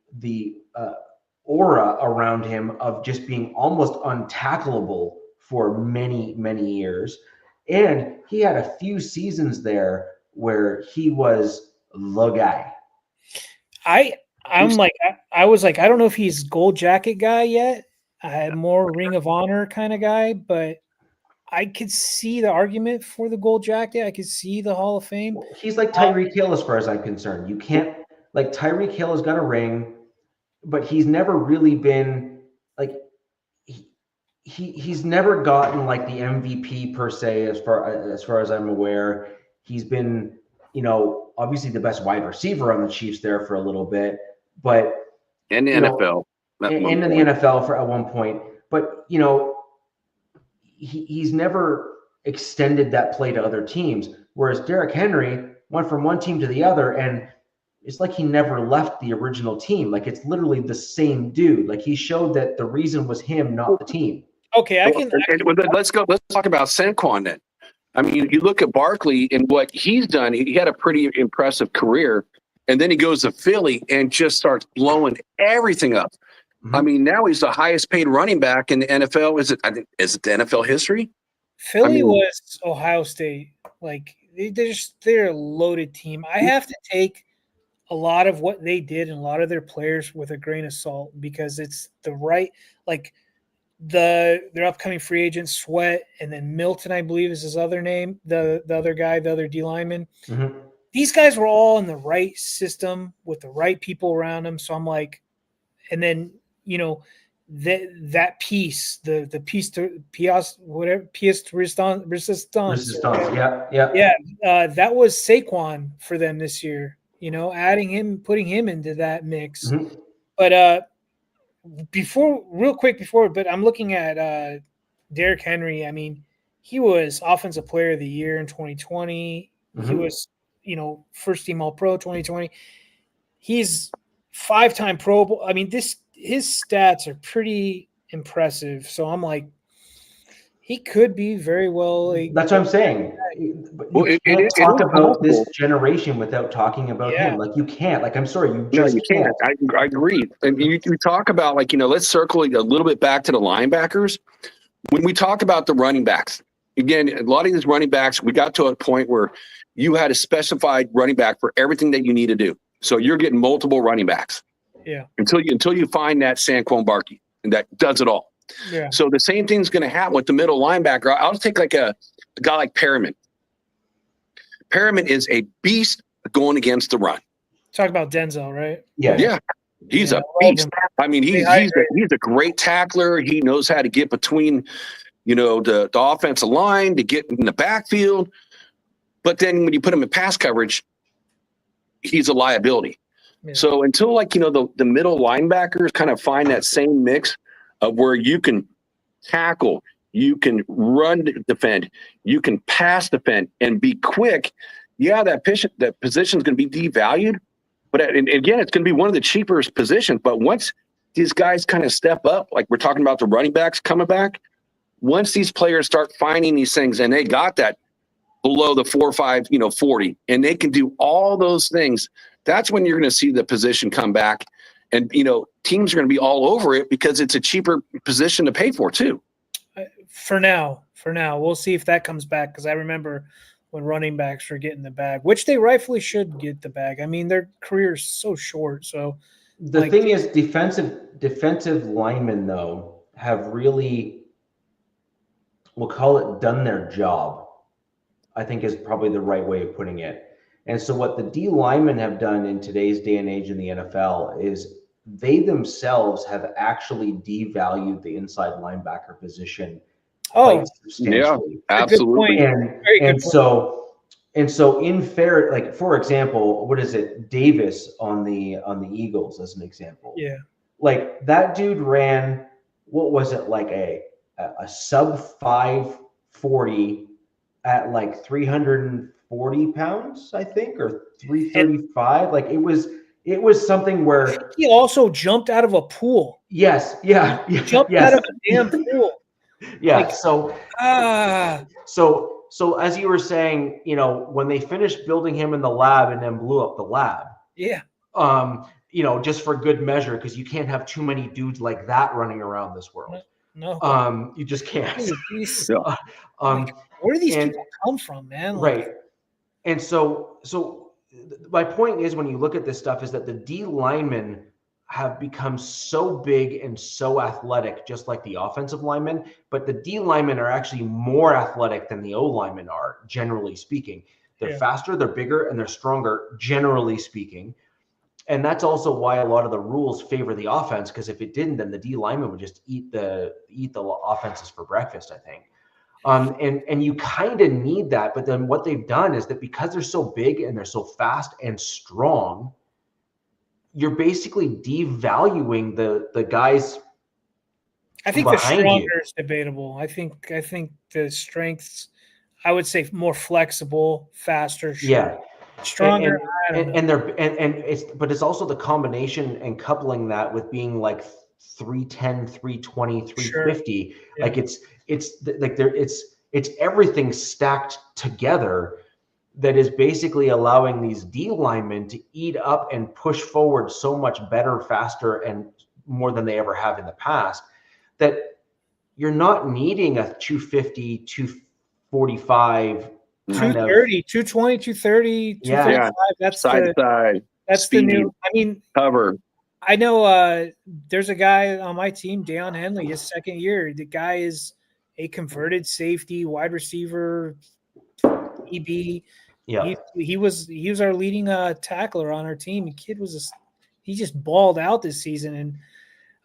aura around him of just being almost untackleable for many, many years. And he had a few seasons there where he was the guy. I was like, I don't know if he's gold jacket guy yet. I had more Ring of Honor kind of guy, but I could see the argument for the gold jacket. I could see the Hall of Fame. He's like Tyreek Hill as far as I'm concerned. You can't, like, Tyreek Hill has got a ring, but he's never really been like, he's never gotten like the MVP per se, as far as I'm aware. He's been, obviously the best wide receiver on the Chiefs there for a little bit, but in the NFL, in the NFL for at one point, but he's never extended that play to other teams. Whereas Derrick Henry went from one team to the other, and it's like he never left the original team. Like, it's literally the same dude. Like, he showed that the reason was him, not the team. Okay, let's go. Let's talk about Saquon then. I mean, you look at Barkley and what he's done. He had a pretty impressive career, and then he goes to Philly and just starts blowing everything up. Mm-hmm. I mean, now he's the highest paid running back in the NFL. Is it the NFL history? Philly was Ohio State. Like, they're a loaded team. I have to take a lot of what they did and a lot of their players with a grain of salt, because it's the right, like, their upcoming free agent Sweat, and then Milton, I believe, is his other name, the other guy, the other D lineman. Mm-hmm. These guys were all in the right system with the right people around them. So I'm like, and then that piece, the piece to pièce resistance. Yeah. That was Saquon for them this year. Adding him, putting him into that mix. Mm-hmm. But but I'm looking at Derrick Henry. I mean, he was Offensive Player of the Year in 2020. Mm-hmm. He was, first team All-Pro 2020. He's 5-time Pro Bowl. I mean, his stats are pretty impressive. So I'm like, he could be very well. That's what I'm saying. You can't talk about this generation without talking about him. Like, you can't. Like, I'm sorry, you can't. I agree. And you talk about, like, let's circle a little bit back to the linebackers. When we talk about the running backs, again, a lot of these running backs, we got to a point where you had a specified running back for everything that you need to do. So you're getting multiple running backs. Yeah. Until you find that Saquon Barkley, and that does it all. Yeah. So the same thing's going to happen with the middle linebacker. I'll take like a guy like Perriman. Perriman is a beast going against the run. Talk about Denzel, right? Yeah. He's a beast. I mean, he's a great tackler. He knows how to get between, the offensive line, to get in the backfield. But then when you put him in pass coverage, he's a liability. Yeah. So until the middle linebackers kind of find that same mix of where you can tackle, you can run defend, you can pass defend, and be quick, that position is going to be devalued. But again, it's going to be one of the cheapest positions. But once these guys kind of step up, like we're talking about the running backs coming back, once these players start finding these things and they got that below the 4.5, 40, and they can do all those things, that's when you're going to see the position come back. And, teams are going to be all over it because it's a cheaper position to pay for too. For now, we'll see if that comes back. Because I remember when running backs were getting the bag, which they rightfully should get the bag. I mean, their career is so short. So the thing is, defensive linemen though have really, we'll call it, done their job, I think is probably the right way of putting it. And so what the D linemen have done in today's day and age in the NFL is they themselves have actually devalued the inside linebacker position quite substantially. Yeah, absolutely. And so in fair, like for example, what is it? Davis on the Eagles as an example. Yeah. Like that dude ran, what was it, like a sub 540 at like 340 pounds, I think, or 335. Like it was something where he also jumped out of a pool. Yes. Yeah. Jumped out of a damn pool. Yeah. So as you were saying, when they finished building him in the lab and then blew up the lab. Yeah. Just for good measure, because you can't have too many dudes like that running around this world. No. You just can't. Where do these people come from, man? Right. And so my point is, when you look at this stuff, is that the D linemen have become so big and so athletic, just like the offensive linemen, but the D linemen are actually more athletic than the O linemen are, generally speaking. They're faster, they're bigger, and they're stronger, generally speaking. And that's also why a lot of the rules favor the offense, because if it didn't, then the D linemen would just eat the offenses for breakfast, I think. And you kind of need that. But then what they've done is that because they're so big and they're so fast and strong, you're basically devaluing the guys. I think the stronger is debatable. I think the strengths, I would say, more flexible, faster, stronger. But it's also the combination and coupling that with being like 310, 320, 350. Sure. Yeah. Like it's everything stacked together that is basically allowing these D linemen to eat up and push forward so much better, faster, and more than they ever have in the past, that you're not needing a 250, 245, 230, 220, 230, 235. That's side to side. That's speed, the new. I mean, cover. I know there's a guy on my team, Deion Henley, his second year. The guy is a converted safety, wide receiver, EB. Yeah, he was our leading tackler on our team. The kid he just balled out this season,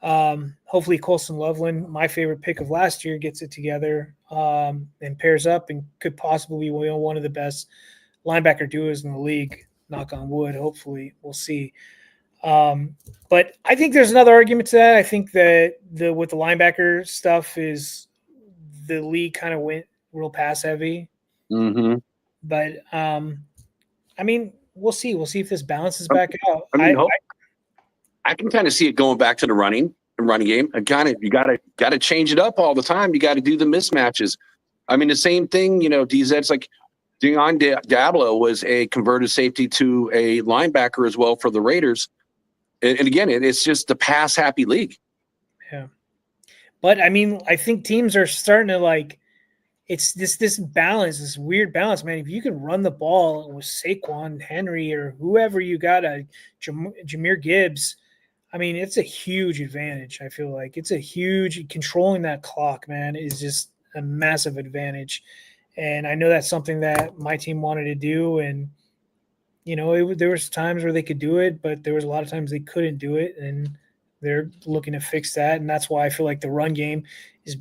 and hopefully Colson Loveland, my favorite pick of last year, gets it together and pairs up and could possibly be one of the best linebacker duos in the league. Knock on wood. Hopefully, we'll see. But I think there's another argument to that. I think that with the linebacker stuff is the league kind of went real pass heavy. Mm-hmm. But I mean, we'll see. We'll see if this balances back out. I can kind of see it going back to the running game. You got to change it up all the time. You got to do the mismatches. I mean, the same thing. DZ's like Dion Diablo was a converted safety to a linebacker as well for the Raiders. And again, it's just the pass happy league. Yeah, but I mean, I think teams are starting to it's this balance, this weird balance, man. If you can run the ball with Saquon, Henry, or whoever you got, Jameer Gibbs, I mean, it's a huge advantage. I feel like it's a huge controlling that clock, man, is just a massive advantage. And I know that's something that my team wanted to do. And, you know, there was times where they could do it, but there was a lot of times they couldn't do it. And they're looking to fix that. And that's why I feel like the run game is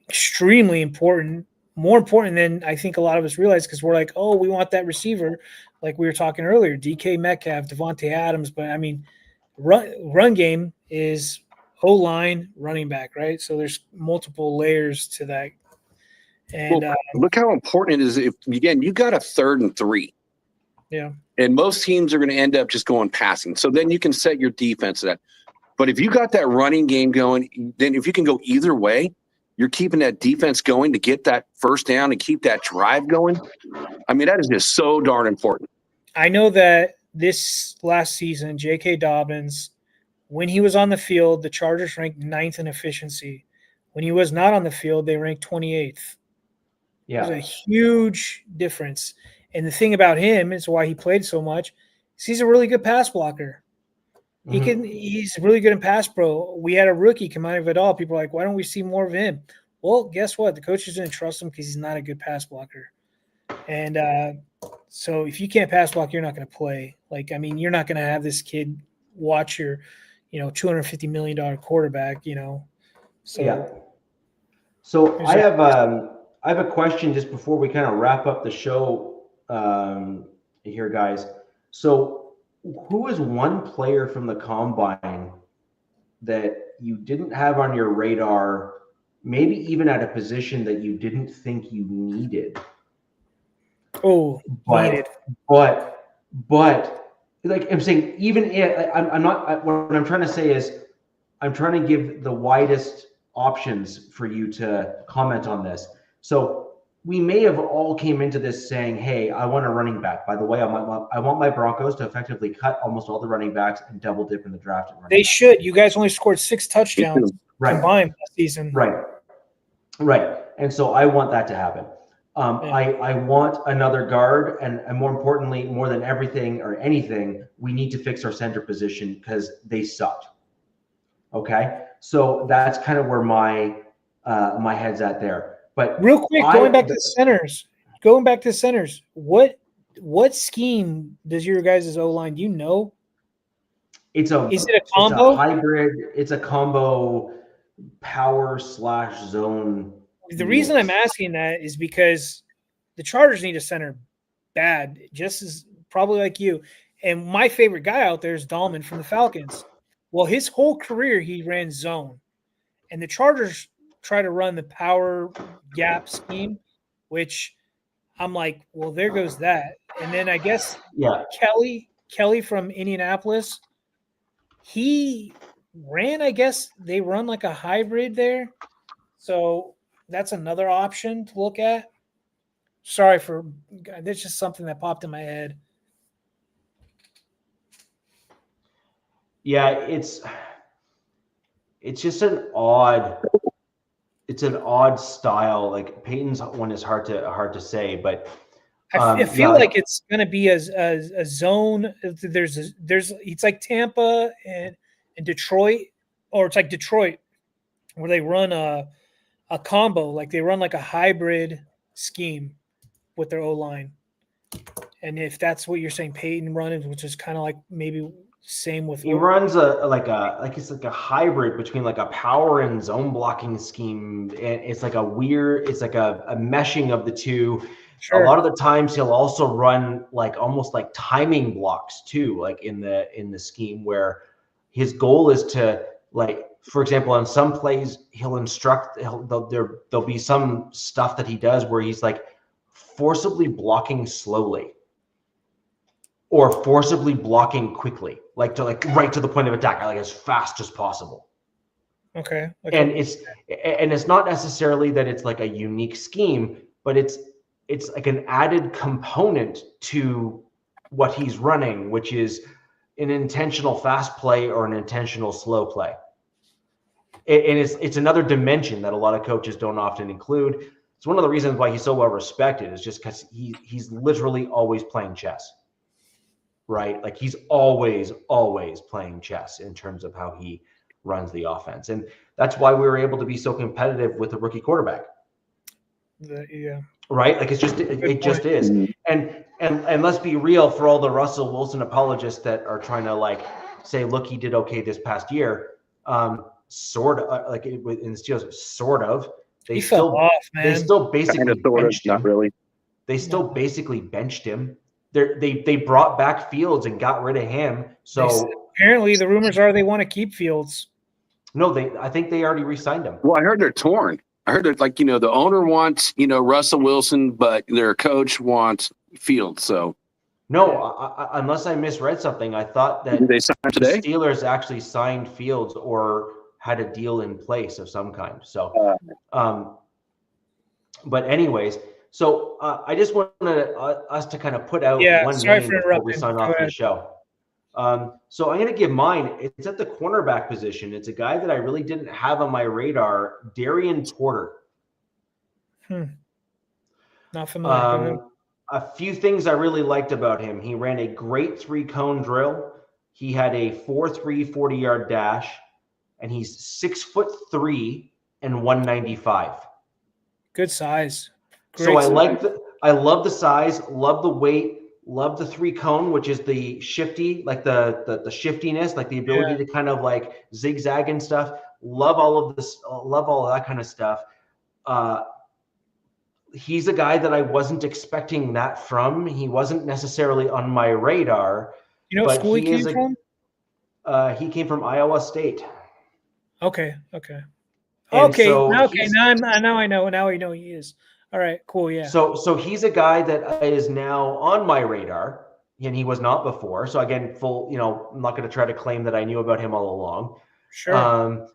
extremely important, more important than I think a lot of us realize, because we're like, oh, we want that receiver. Like we were talking earlier, DK Metcalf, Devontae Adams. But, I mean, run game is O-line, running back, right? So there's multiple layers to that. And look how important it is. If again, you got a 3rd and 3. Yeah. And most teams are going to end up just going passing. So then you can set your defense to that. But if you got that running game going, then if you can go either way, you're keeping that defense going to get that first down and keep that drive going. I mean, that is just so darn important. I know that this last season, J.K. Dobbins, when he was on the field, the Chargers ranked 9th in efficiency. When he was not on the field, they ranked 28th. Yeah. There's a huge difference. And the thing about him is why he played so much is he's a really good pass blocker. He's really good in pass pro. We had a rookie come out of it all. People are like, why don't we see more of him? Well, guess what? The coaches didn't trust him because he's not a good pass blocker. And so if you can't pass block, you're not going to play. Like, I mean, you're not going to have this kid watch your, you know, $250 million quarterback, you know. So yeah. So I have a question just before we kind of wrap up the show here, guys. So who is one player from the Combine that you didn't have on your radar, maybe even at a position that you didn't think you needed? Oh, but like I'm saying, even if I'm not, what I'm trying to say is I'm trying to give the widest options for you to comment on this. So we may have all came into this saying, hey, I want a running back. By the way, I want my Broncos to effectively cut almost all the running backs and double dip in the draft. They should. You guys only scored 6 touchdowns combined last season. Right. And so I want that to happen. I want another guard, and more importantly, more than everything or anything, we need to fix our center position because they sucked. Okay, so that's kind of where my head's at there. But real quick, going back to centers, what scheme does your guys' O-line? Do you know? Is it a combo? It's a hybrid. It's a combo power/zone. The reason I'm asking that is because the Chargers need a center bad, just as probably like you. And my favorite guy out there is Dahlman from the Falcons. Well, his whole career he ran zone, and the Chargers try to run the power gap scheme, which I'm like, well, there goes that. And then I guess Kelly from Indianapolis, he ran, I guess they run like a hybrid there. So that's another option to look at. Sorry that's just something that popped in my head. Yeah, it's just an odd style. Like Peyton's one is hard to say, but I feel like it's going to be a zone. It's like Tampa and Detroit, or it's like Detroit where they run a combo, like they run like a hybrid scheme with their O-line. And if that's what you're saying, Peyton running, which is kind of like maybe same with he runs it's like a hybrid between like a power and zone blocking scheme, and it's like a meshing of the two. Sure. A lot of the times he'll also run like almost like timing blocks too, like in the scheme, where his goal is to, like, for example, on some plays there'll be some stuff that he does where he's like forcibly blocking slowly or forcibly blocking quickly, like right to the point of attack, like as fast as possible. Okay. And it's not necessarily that it's like a unique scheme, but it's like an added component to what he's running, which is an intentional fast play or an intentional slow play. And it's another dimension that a lot of coaches don't often include. It's one of the reasons why he's so well respected, is just because he's literally always playing chess. right? Like he's always playing chess in terms of how he runs the offense. And that's why we were able to be so competitive with a rookie quarterback. Yeah. Right? Like it just is. And let's be real, for all the Russell Wilson apologists that are trying to like say, look, he did okay this past year. Sort of like in the Steelers, sort of. He fell off, man. They still basically benched him. Not really. They still basically benched him. They brought back Fields and got rid of him. So apparently the rumors are they want to keep Fields. No, I think they already re-signed him. Well, I heard they're torn. I heard that, like, the owner wants, Russell Wilson, but their coach wants Fields. So, no, unless I misread something, I thought that did they sign today? The Steelers actually signed Fields or had a deal in place of some kind. So, but anyways, so I just wanted us to kind of put out one name before we sign off the show. So I'm going to give mine. It's at the cornerback position. It's a guy that I really didn't have on my radar, Darian Porter. Not familiar. A few things I really liked about him. He ran a great 3-cone drill. He had a 4.3 40-yard dash, and he's 6'3" and 195. Good size. Great size. I love the size, love the weight. Love the 3-cone, which is the shifty, like the shiftiness, like the ability to kind of like zigzag and stuff. Love all of this, love all of that kind of stuff. He's a guy that I wasn't expecting that from. He wasn't necessarily on my radar. You know what school he came from? He came from Iowa State. Okay. And so now I know. Now I know he is. All right, cool, yeah. So he's a guy that is now on my radar, and he was not before. So again, I'm not going to try to claim that I knew about him all along. Sure.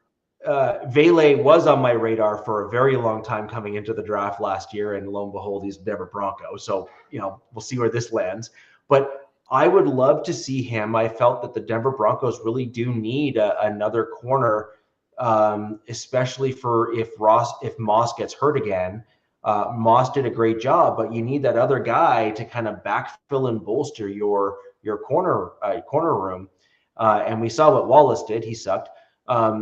Vele was on my radar for a very long time coming into the draft last year, and lo and behold, he's a Denver Bronco. So, we'll see where this lands. But I would love to see him. I felt that the Denver Broncos really do need another corner, especially for if Moss gets hurt again. Moss did a great job, but you need that other guy to kind of backfill and bolster your corner room. And we saw what Wallace did. He sucked.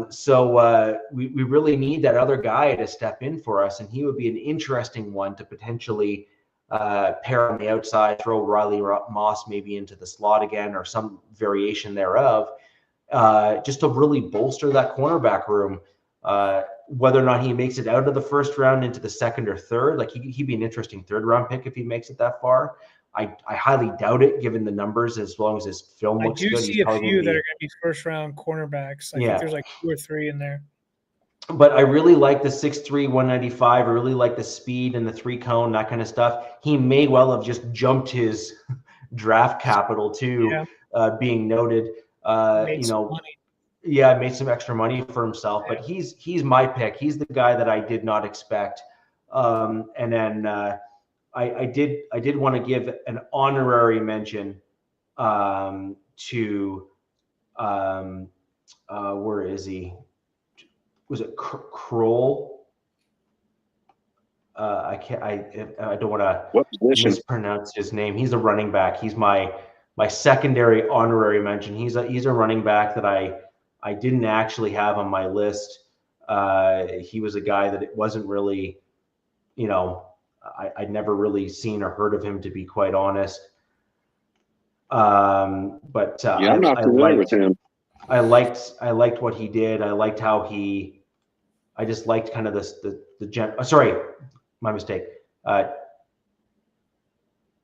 So we really need that other guy to step in for us. And he would be an interesting one to potentially pair on the outside, throw Riley Moss maybe into the slot again or some variation thereof, just to really bolster that cornerback room. Whether or not he makes it out of the first round into the second or third, like he'd be an interesting third-round pick if he makes it that far. I highly doubt it, given the numbers. As long as his film looks good, I do see a few that are going to be first-round cornerbacks. I think there's like 2 or 3 in there. But I really like the 6'3", 195. I really like the speed and the 3-cone, that kind of stuff. He may well have just jumped his draft capital too, being noted. Made some extra money for himself, but he's my pick. He's the guy that I did not expect. And then I did want to give an honorary mention to where is he? Was it Kroll? I don't want to mispronounce his name. He's a running back. He's my secondary honorary mention. He's a running back that I didn't actually have on my list. He was a guy that it wasn't really, I'd never really seen or heard of him, to be quite honest. I'm not familiar with him. I liked what he did. I liked how I just liked kind of sorry, my mistake.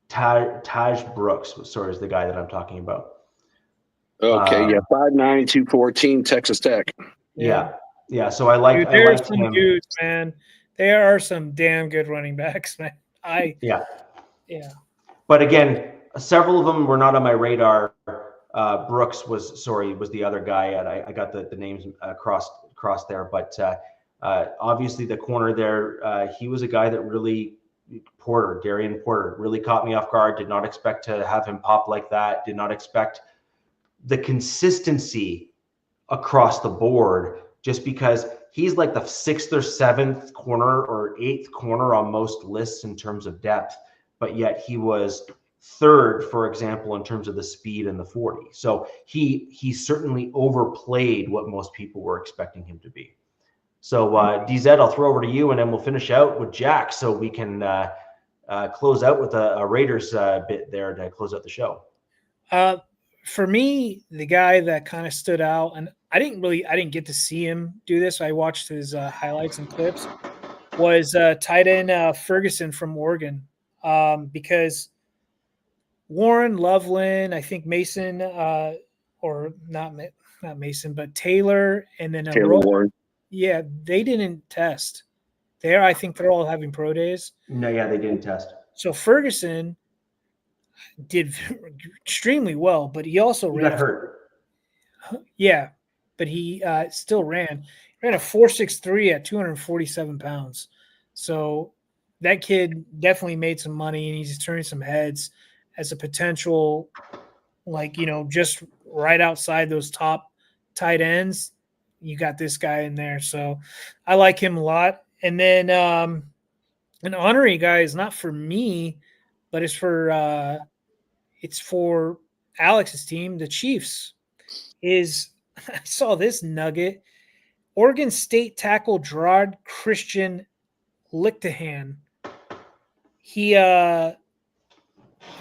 Taj Brooks, is the guy that I'm talking about. Okay, 5'9", 214, Texas Tech. Yeah. So I like. There's some dudes, man. There are some damn good running backs, man. Yeah. But again, several of them were not on my radar. Brooks was the other guy. I got the names crossed there, but obviously the corner there, he was a guy that really Darian Porter really caught me off guard. Did not expect to have him pop like that. Did not expect the consistency across the board, just because he's like the 6th or 7th corner or 8th corner on most lists in terms of depth, but yet he was third, for example, in terms of the speed and the 40. So he certainly overplayed what most people were expecting him to be. So DZ, I'll throw over to you, and then we'll finish out with Jack, so we can close out with a Raiders bit there to close out the show. For me, the guy that kind of stood out, and I didn't get to see him do this. I watched his highlights and clips. Was tight end Ferguson from Oregon, because Warren, Loveland, I think Mason, or not Mason, but Taylor, and then Taylor Warren. Yeah, they didn't test. I think they're all having pro days. No, yeah, they didn't test. So Ferguson did extremely well, but he also got hurt. Yeah, but he still ran. He ran a 4.63 at 247 pounds. So that kid definitely made some money, and he's turning some heads as a potential, just right outside those top tight ends. You got this guy in there. So I like him a lot. And then an honorary guy is not for me, but it's for Alex's team, the Chiefs. I saw this nugget. Oregon State tackle Gerard Christian Lichtenhan. I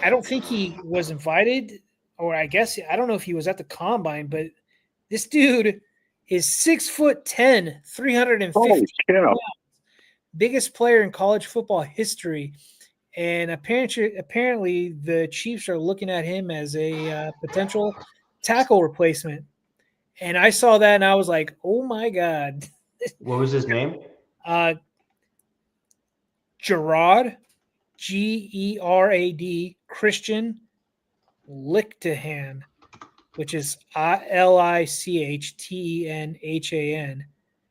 don't think he was invited, or I don't know if he was at the combine, but this dude is 6'10", 350 pounds, biggest player in college football history. And apparently the Chiefs are looking at him as a potential tackle replacement. And I saw that and I was like, oh my God. What was his name? Gerard, Gerard, Christian Lichtenhan, which is Lichtenhan.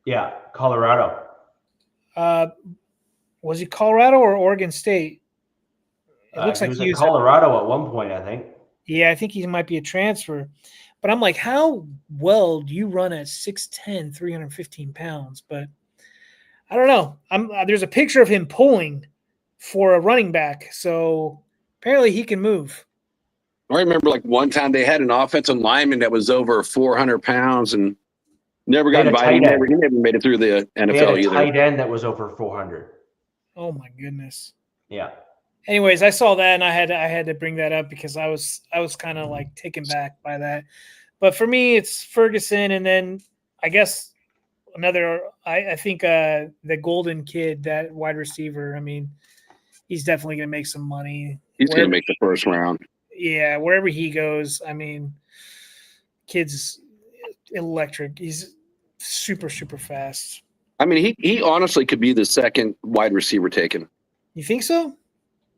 Yeah, Colorado. Was he Colorado or Oregon State? It looks like he was in Colorado at one point, I think. Yeah, I think he might be a transfer. But I'm like, how well do you run at 6'10", 315 pounds? But I don't know. There's a picture of him pulling for a running back. So apparently he can move. I remember one time they had an offensive lineman that was over 400 pounds and never got invited. He never made it through the NFL they had a either. Tight end that was over 400. Oh my goodness. Yeah. Anyways, I saw that and I had to bring that up because I was kind of taken back by that. But for me, it's Ferguson, and then I guess I think the Golden kid, that wide receiver. I mean, he's definitely going to make some money. He's going to make the first round. Yeah, wherever he goes, I mean, kid's electric. He's super, super fast. I mean, he honestly could be the second wide receiver taken. You think so?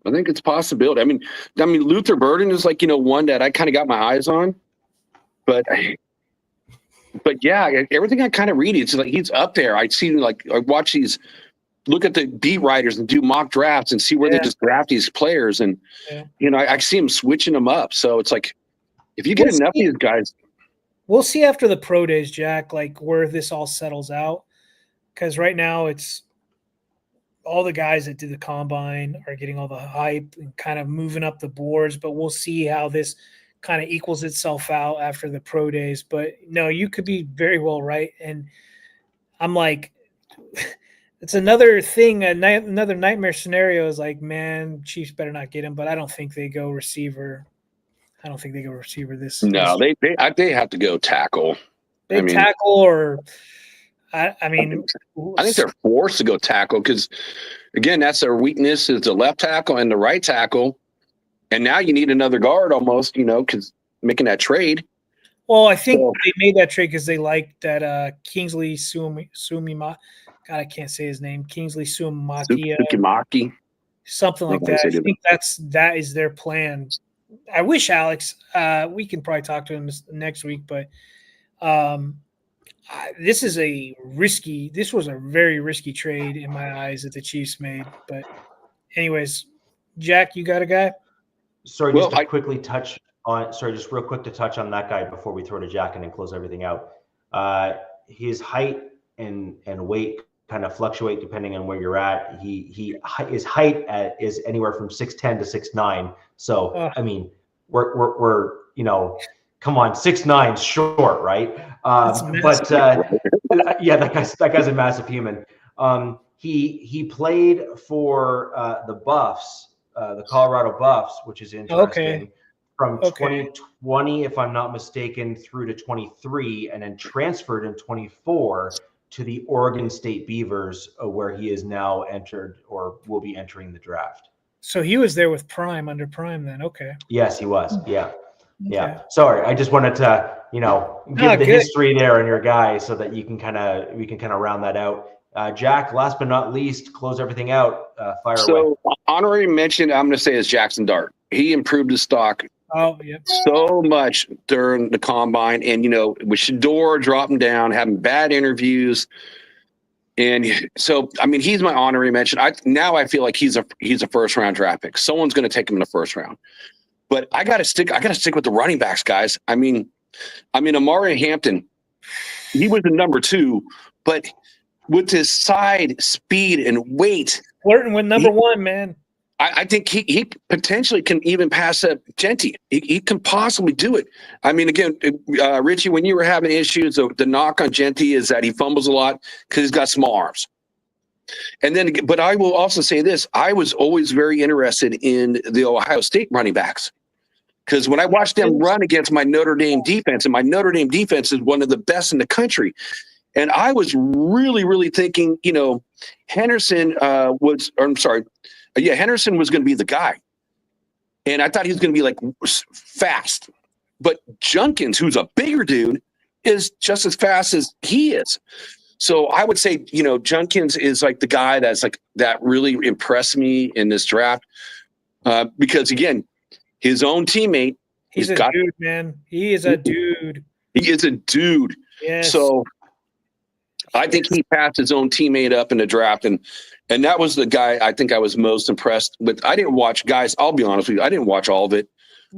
I think it's a possibility. I mean, Luther Burden is one that I kind of got my eyes on, but yeah, everything I kind of read, it's he's up there. I watch these, look at the beat writers and do mock drafts and see where they just draft these players, and I see him switching them up. So it's if you get enough of these guys, we'll see after the pro days, Jack, where this all settles out, because right now it's all the guys that did the combine are getting all the hype and kind of moving up the boards, but we'll see how this kind of equals itself out after the pro days. But no, you could be very well right. And I'm it's another thing, another nightmare scenario is man, Chiefs better not get him, but I don't think they go receiver. I don't think they go receiver this. No, they have to go tackle. Tackle or I think they're forced to go tackle because, again, that's their weakness is the left tackle and the right tackle. And now you need another guard almost, because making that trade. Well, I think they made that trade because they liked that Kingsley Suamataia. God, I can't say his name. Kingsley Suamataia. Something like that. I think that is their plan. I wish Alex, we can probably talk to him next week, but this was a very risky trade in my eyes that the Chiefs made. But anyways, Jack, you got a guy? Sorry, just real quick to touch on that guy before we throw to Jack and then close everything out. His height and weight kind of fluctuate depending on where you're at. His height is anywhere from 6'10" to 6'9". So I mean, we're come on, 6'9" short, right? But yeah, that guy's a massive human. He played for the Buffs, the Colorado Buffs, which is interesting. From 2020, if I'm not mistaken, through to 23, and then transferred in 24 to the Oregon State Beavers, where he is now entered or will be entering the draft. So he was there with Prime, under Prime then. Okay. Yes, he was. Yeah. Yeah. Sorry. I just wanted to, give the history there on your guy so that we can kind of round that out. Jack, last but not least, close everything out. Fire away. So honorary mention, I'm going to say, is Jackson Dart. He improved his stock so much during the combine, and with Shedeur dropping down, having bad interviews, and so he's my honorary mention. I feel like he's a first round draft pick. Someone's going to take him in the first round, but I got to stick with the running backs, guys. Amari Hampton, he was the number 2, but with his side speed and weight, flirting with number 1, man. I think he potentially can even pass up Genty. He can possibly do it. Again, Richie, when you were having issues, the knock on Genty is that he fumbles a lot because he's got small arms. But I will also say this: I was always very interested in the Ohio State running backs, because when I watched them run against my Notre Dame defense, and my Notre Dame defense is one of the best in the country, and I was really, really thinking, Henderson Henderson was going to be the guy. And I thought he was going to be like fast. But Junkins, who's a bigger dude, is just as fast as he is. So I would say, Junkins is like the guy that really impressed me in this draft. Because again, his own teammate. He's a dude, man. He is a dude. He is a dude. Yes. So I think he passed his own teammate up in the draft, and that was the guy I think I was most impressed with. I didn't watch, guys. I'll be honest with you, I didn't watch all of it.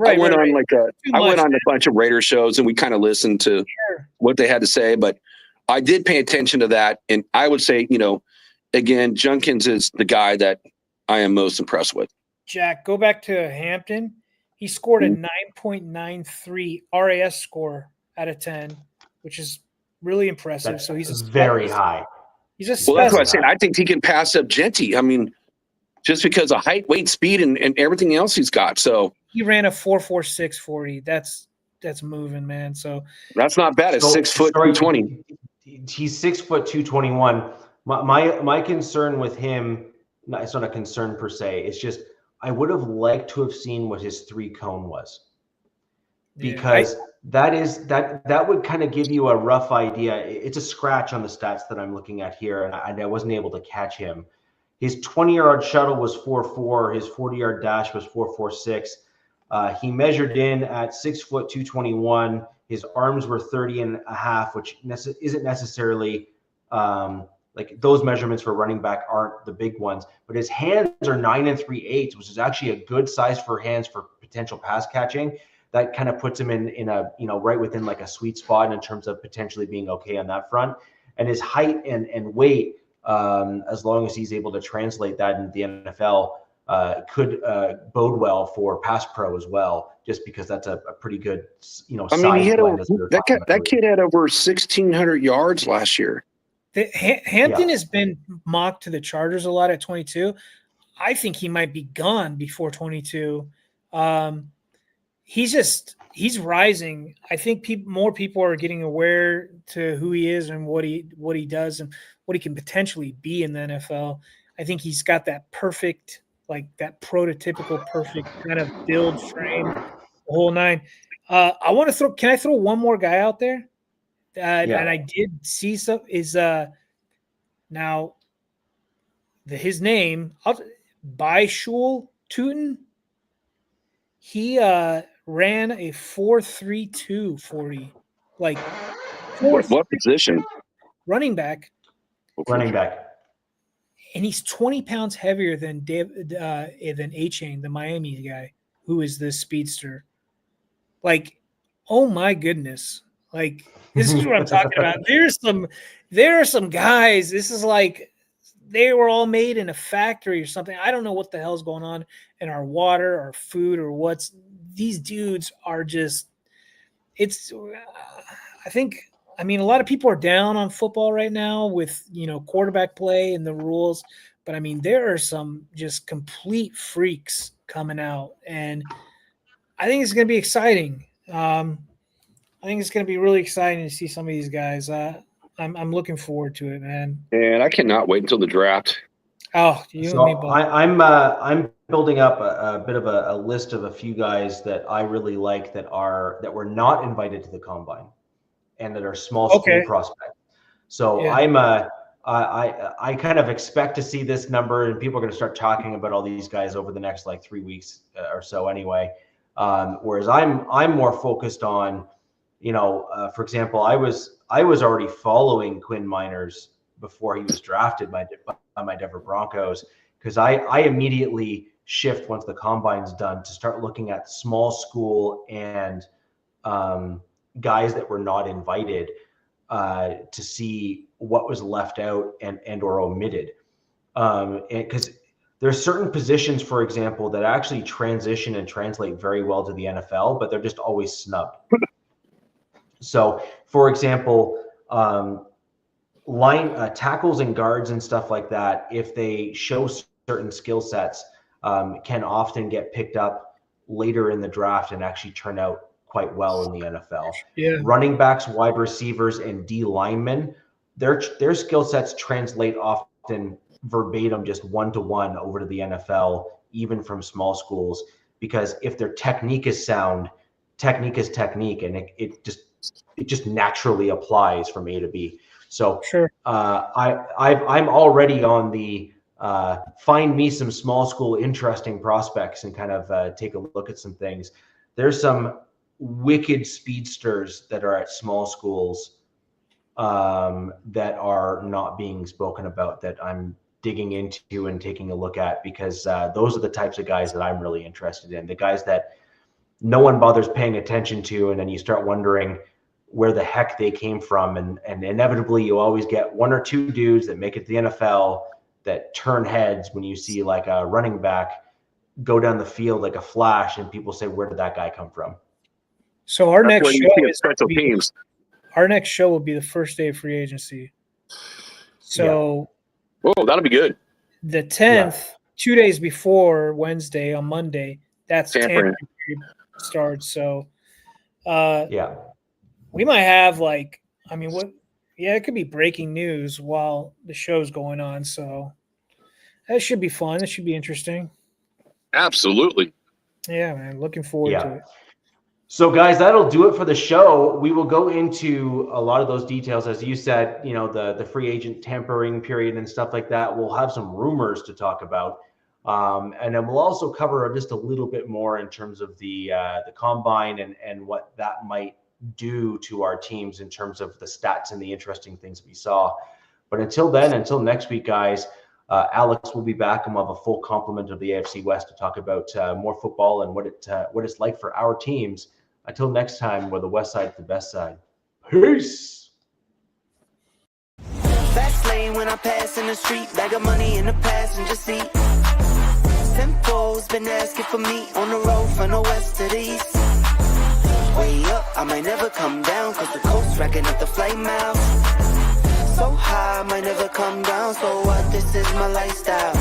I went on a bunch of Raider shows, and we kind of listened to what they had to say, but I did pay attention to that, and I would say, again, Junkins is the guy that I am most impressed with. Jack, go back to Hampton. He scored a 9.93 RAS score out of 10, which is really impressive. That's so he's very high. He's a well, that's what I said. I think he can pass up Genty. Just because of height, weight, speed, and everything else he's got. So he ran a 4.46 40. That's moving, man. So that's not bad. It's 6 foot 220. He's 6 foot 221. My concern with him, it's not a concern per se. It's just I would have liked to have seen what his 3-cone was, because that would kind of give you a rough idea. It's a scratch on the stats that I'm looking at here, and I wasn't able to catch him. His 20-yard shuttle was 4.4. His 40-yard dash was 4.46. He measured in at 6 foot 221. His arms were 30 and a half, which isn't necessarily like those measurements for running back aren't the big ones, but his hands are 9 3/8, which is actually a good size for hands for potential pass catching. That kind of puts him in a, right within like a sweet spot in terms of potentially being okay on that front. And his height and weight, as long as he's able to translate that into the NFL, could bode well for pass pro as well, just because that's a pretty good, size. That kid had over 1,600 yards last year. Hampton has been mocked to the Chargers a lot at 22. I think he might be gone before 22. He's rising. I think more people are getting aware to who he is and what he does and what he can potentially be in the NFL. I think he's got that perfect, like that prototypical perfect kind of build frame, the whole nine. Can I throw one more guy out there? And I did see some is now his name Baishul Tootin. He ran a 4.32 40, like what position? Running back. Running back. And he's 20 pounds heavier than A-Chain, the Miami guy, who is this speedster. Like, oh my goodness. Like, this is what I'm talking about. there are some guys. This is like they were all made in a factory or something. I don't know what the hell's going on in our water, our food, or what's. These dudes are just. It's. I think. I mean, a lot of people are down on football right now with quarterback play and the rules, but I mean, there are some just complete freaks coming out, and I think it's going to be exciting. I think it's going to be really exciting to see some of these guys. I'm looking forward to it, man. And I cannot wait until the draft. Oh, you So and me both. I'm building up a bit of a list of a few guys that I really like that were not invited to the combine and that are small school prospects. So yeah. I kind of expect to see this number, and people are going to start talking about all these guys over the next like 3 weeks or so anyway. Whereas I'm more focused on, for example, I was already following Quinn Miners before he was drafted by my Denver Broncos, because I immediately shift once the combine's done to start looking at small school and guys that were not invited to see what was left out and or omitted. Because there's certain positions, for example, that actually transition and translate very well to the NFL, but they're just always snubbed. So, for example, tackles and guards and stuff like that, if they show certain skill sets, can often get picked up later in the draft and actually turn out quite well in the NFL. Yeah. Running backs, wide receivers, and D linemen, their skill sets translate often verbatim, just one-to-one over to the NFL, even from small schools, because if their technique is sound, technique is technique, and it just naturally applies from A to B. So sure. I'm already on the find me some small school interesting prospects and kind of take a look at some things. There's some wicked speedsters that are at small schools that are not being spoken about, that I'm digging into and taking a look at, because those are the types of guys that I'm really interested in, the guys that no one bothers paying attention to, and then you start wondering where the heck they came from, and inevitably you always get one or two dudes that make it to the NFL that turn heads when you see like a running back go down the field like a flash, and people say, where did that guy come from? So our next show will be the first day of free agency. So that'll be good. The 10th, 2 days before Wednesday, on Monday, that's tampering starts. So we might have it could be breaking news while the show's going on. So that should be fun. That should be interesting. Absolutely. Yeah, man. Looking forward to it. So, guys, that'll do it for the show. We will go into a lot of those details, as you said, the free agent tampering period and stuff like that. We'll have some rumors to talk about. And then we'll also cover just a little bit more in terms of the combine and what that might do to our teams in terms of the stats and the interesting things we saw. But until then, until next week, guys, Alex will be back, and we'll have a full complement of the AFC West to talk about more football and what it's like for our teams. Until next time, where the West Side's the best side. Peace. Fast lane when I pass in the street, bag of money in the passenger seat. Tempo's been asking for me on the road from the west to the east. Way up, I might never come down, cause the coast racking up the flight miles. So high, I might never come down, so what, this is my lifestyle.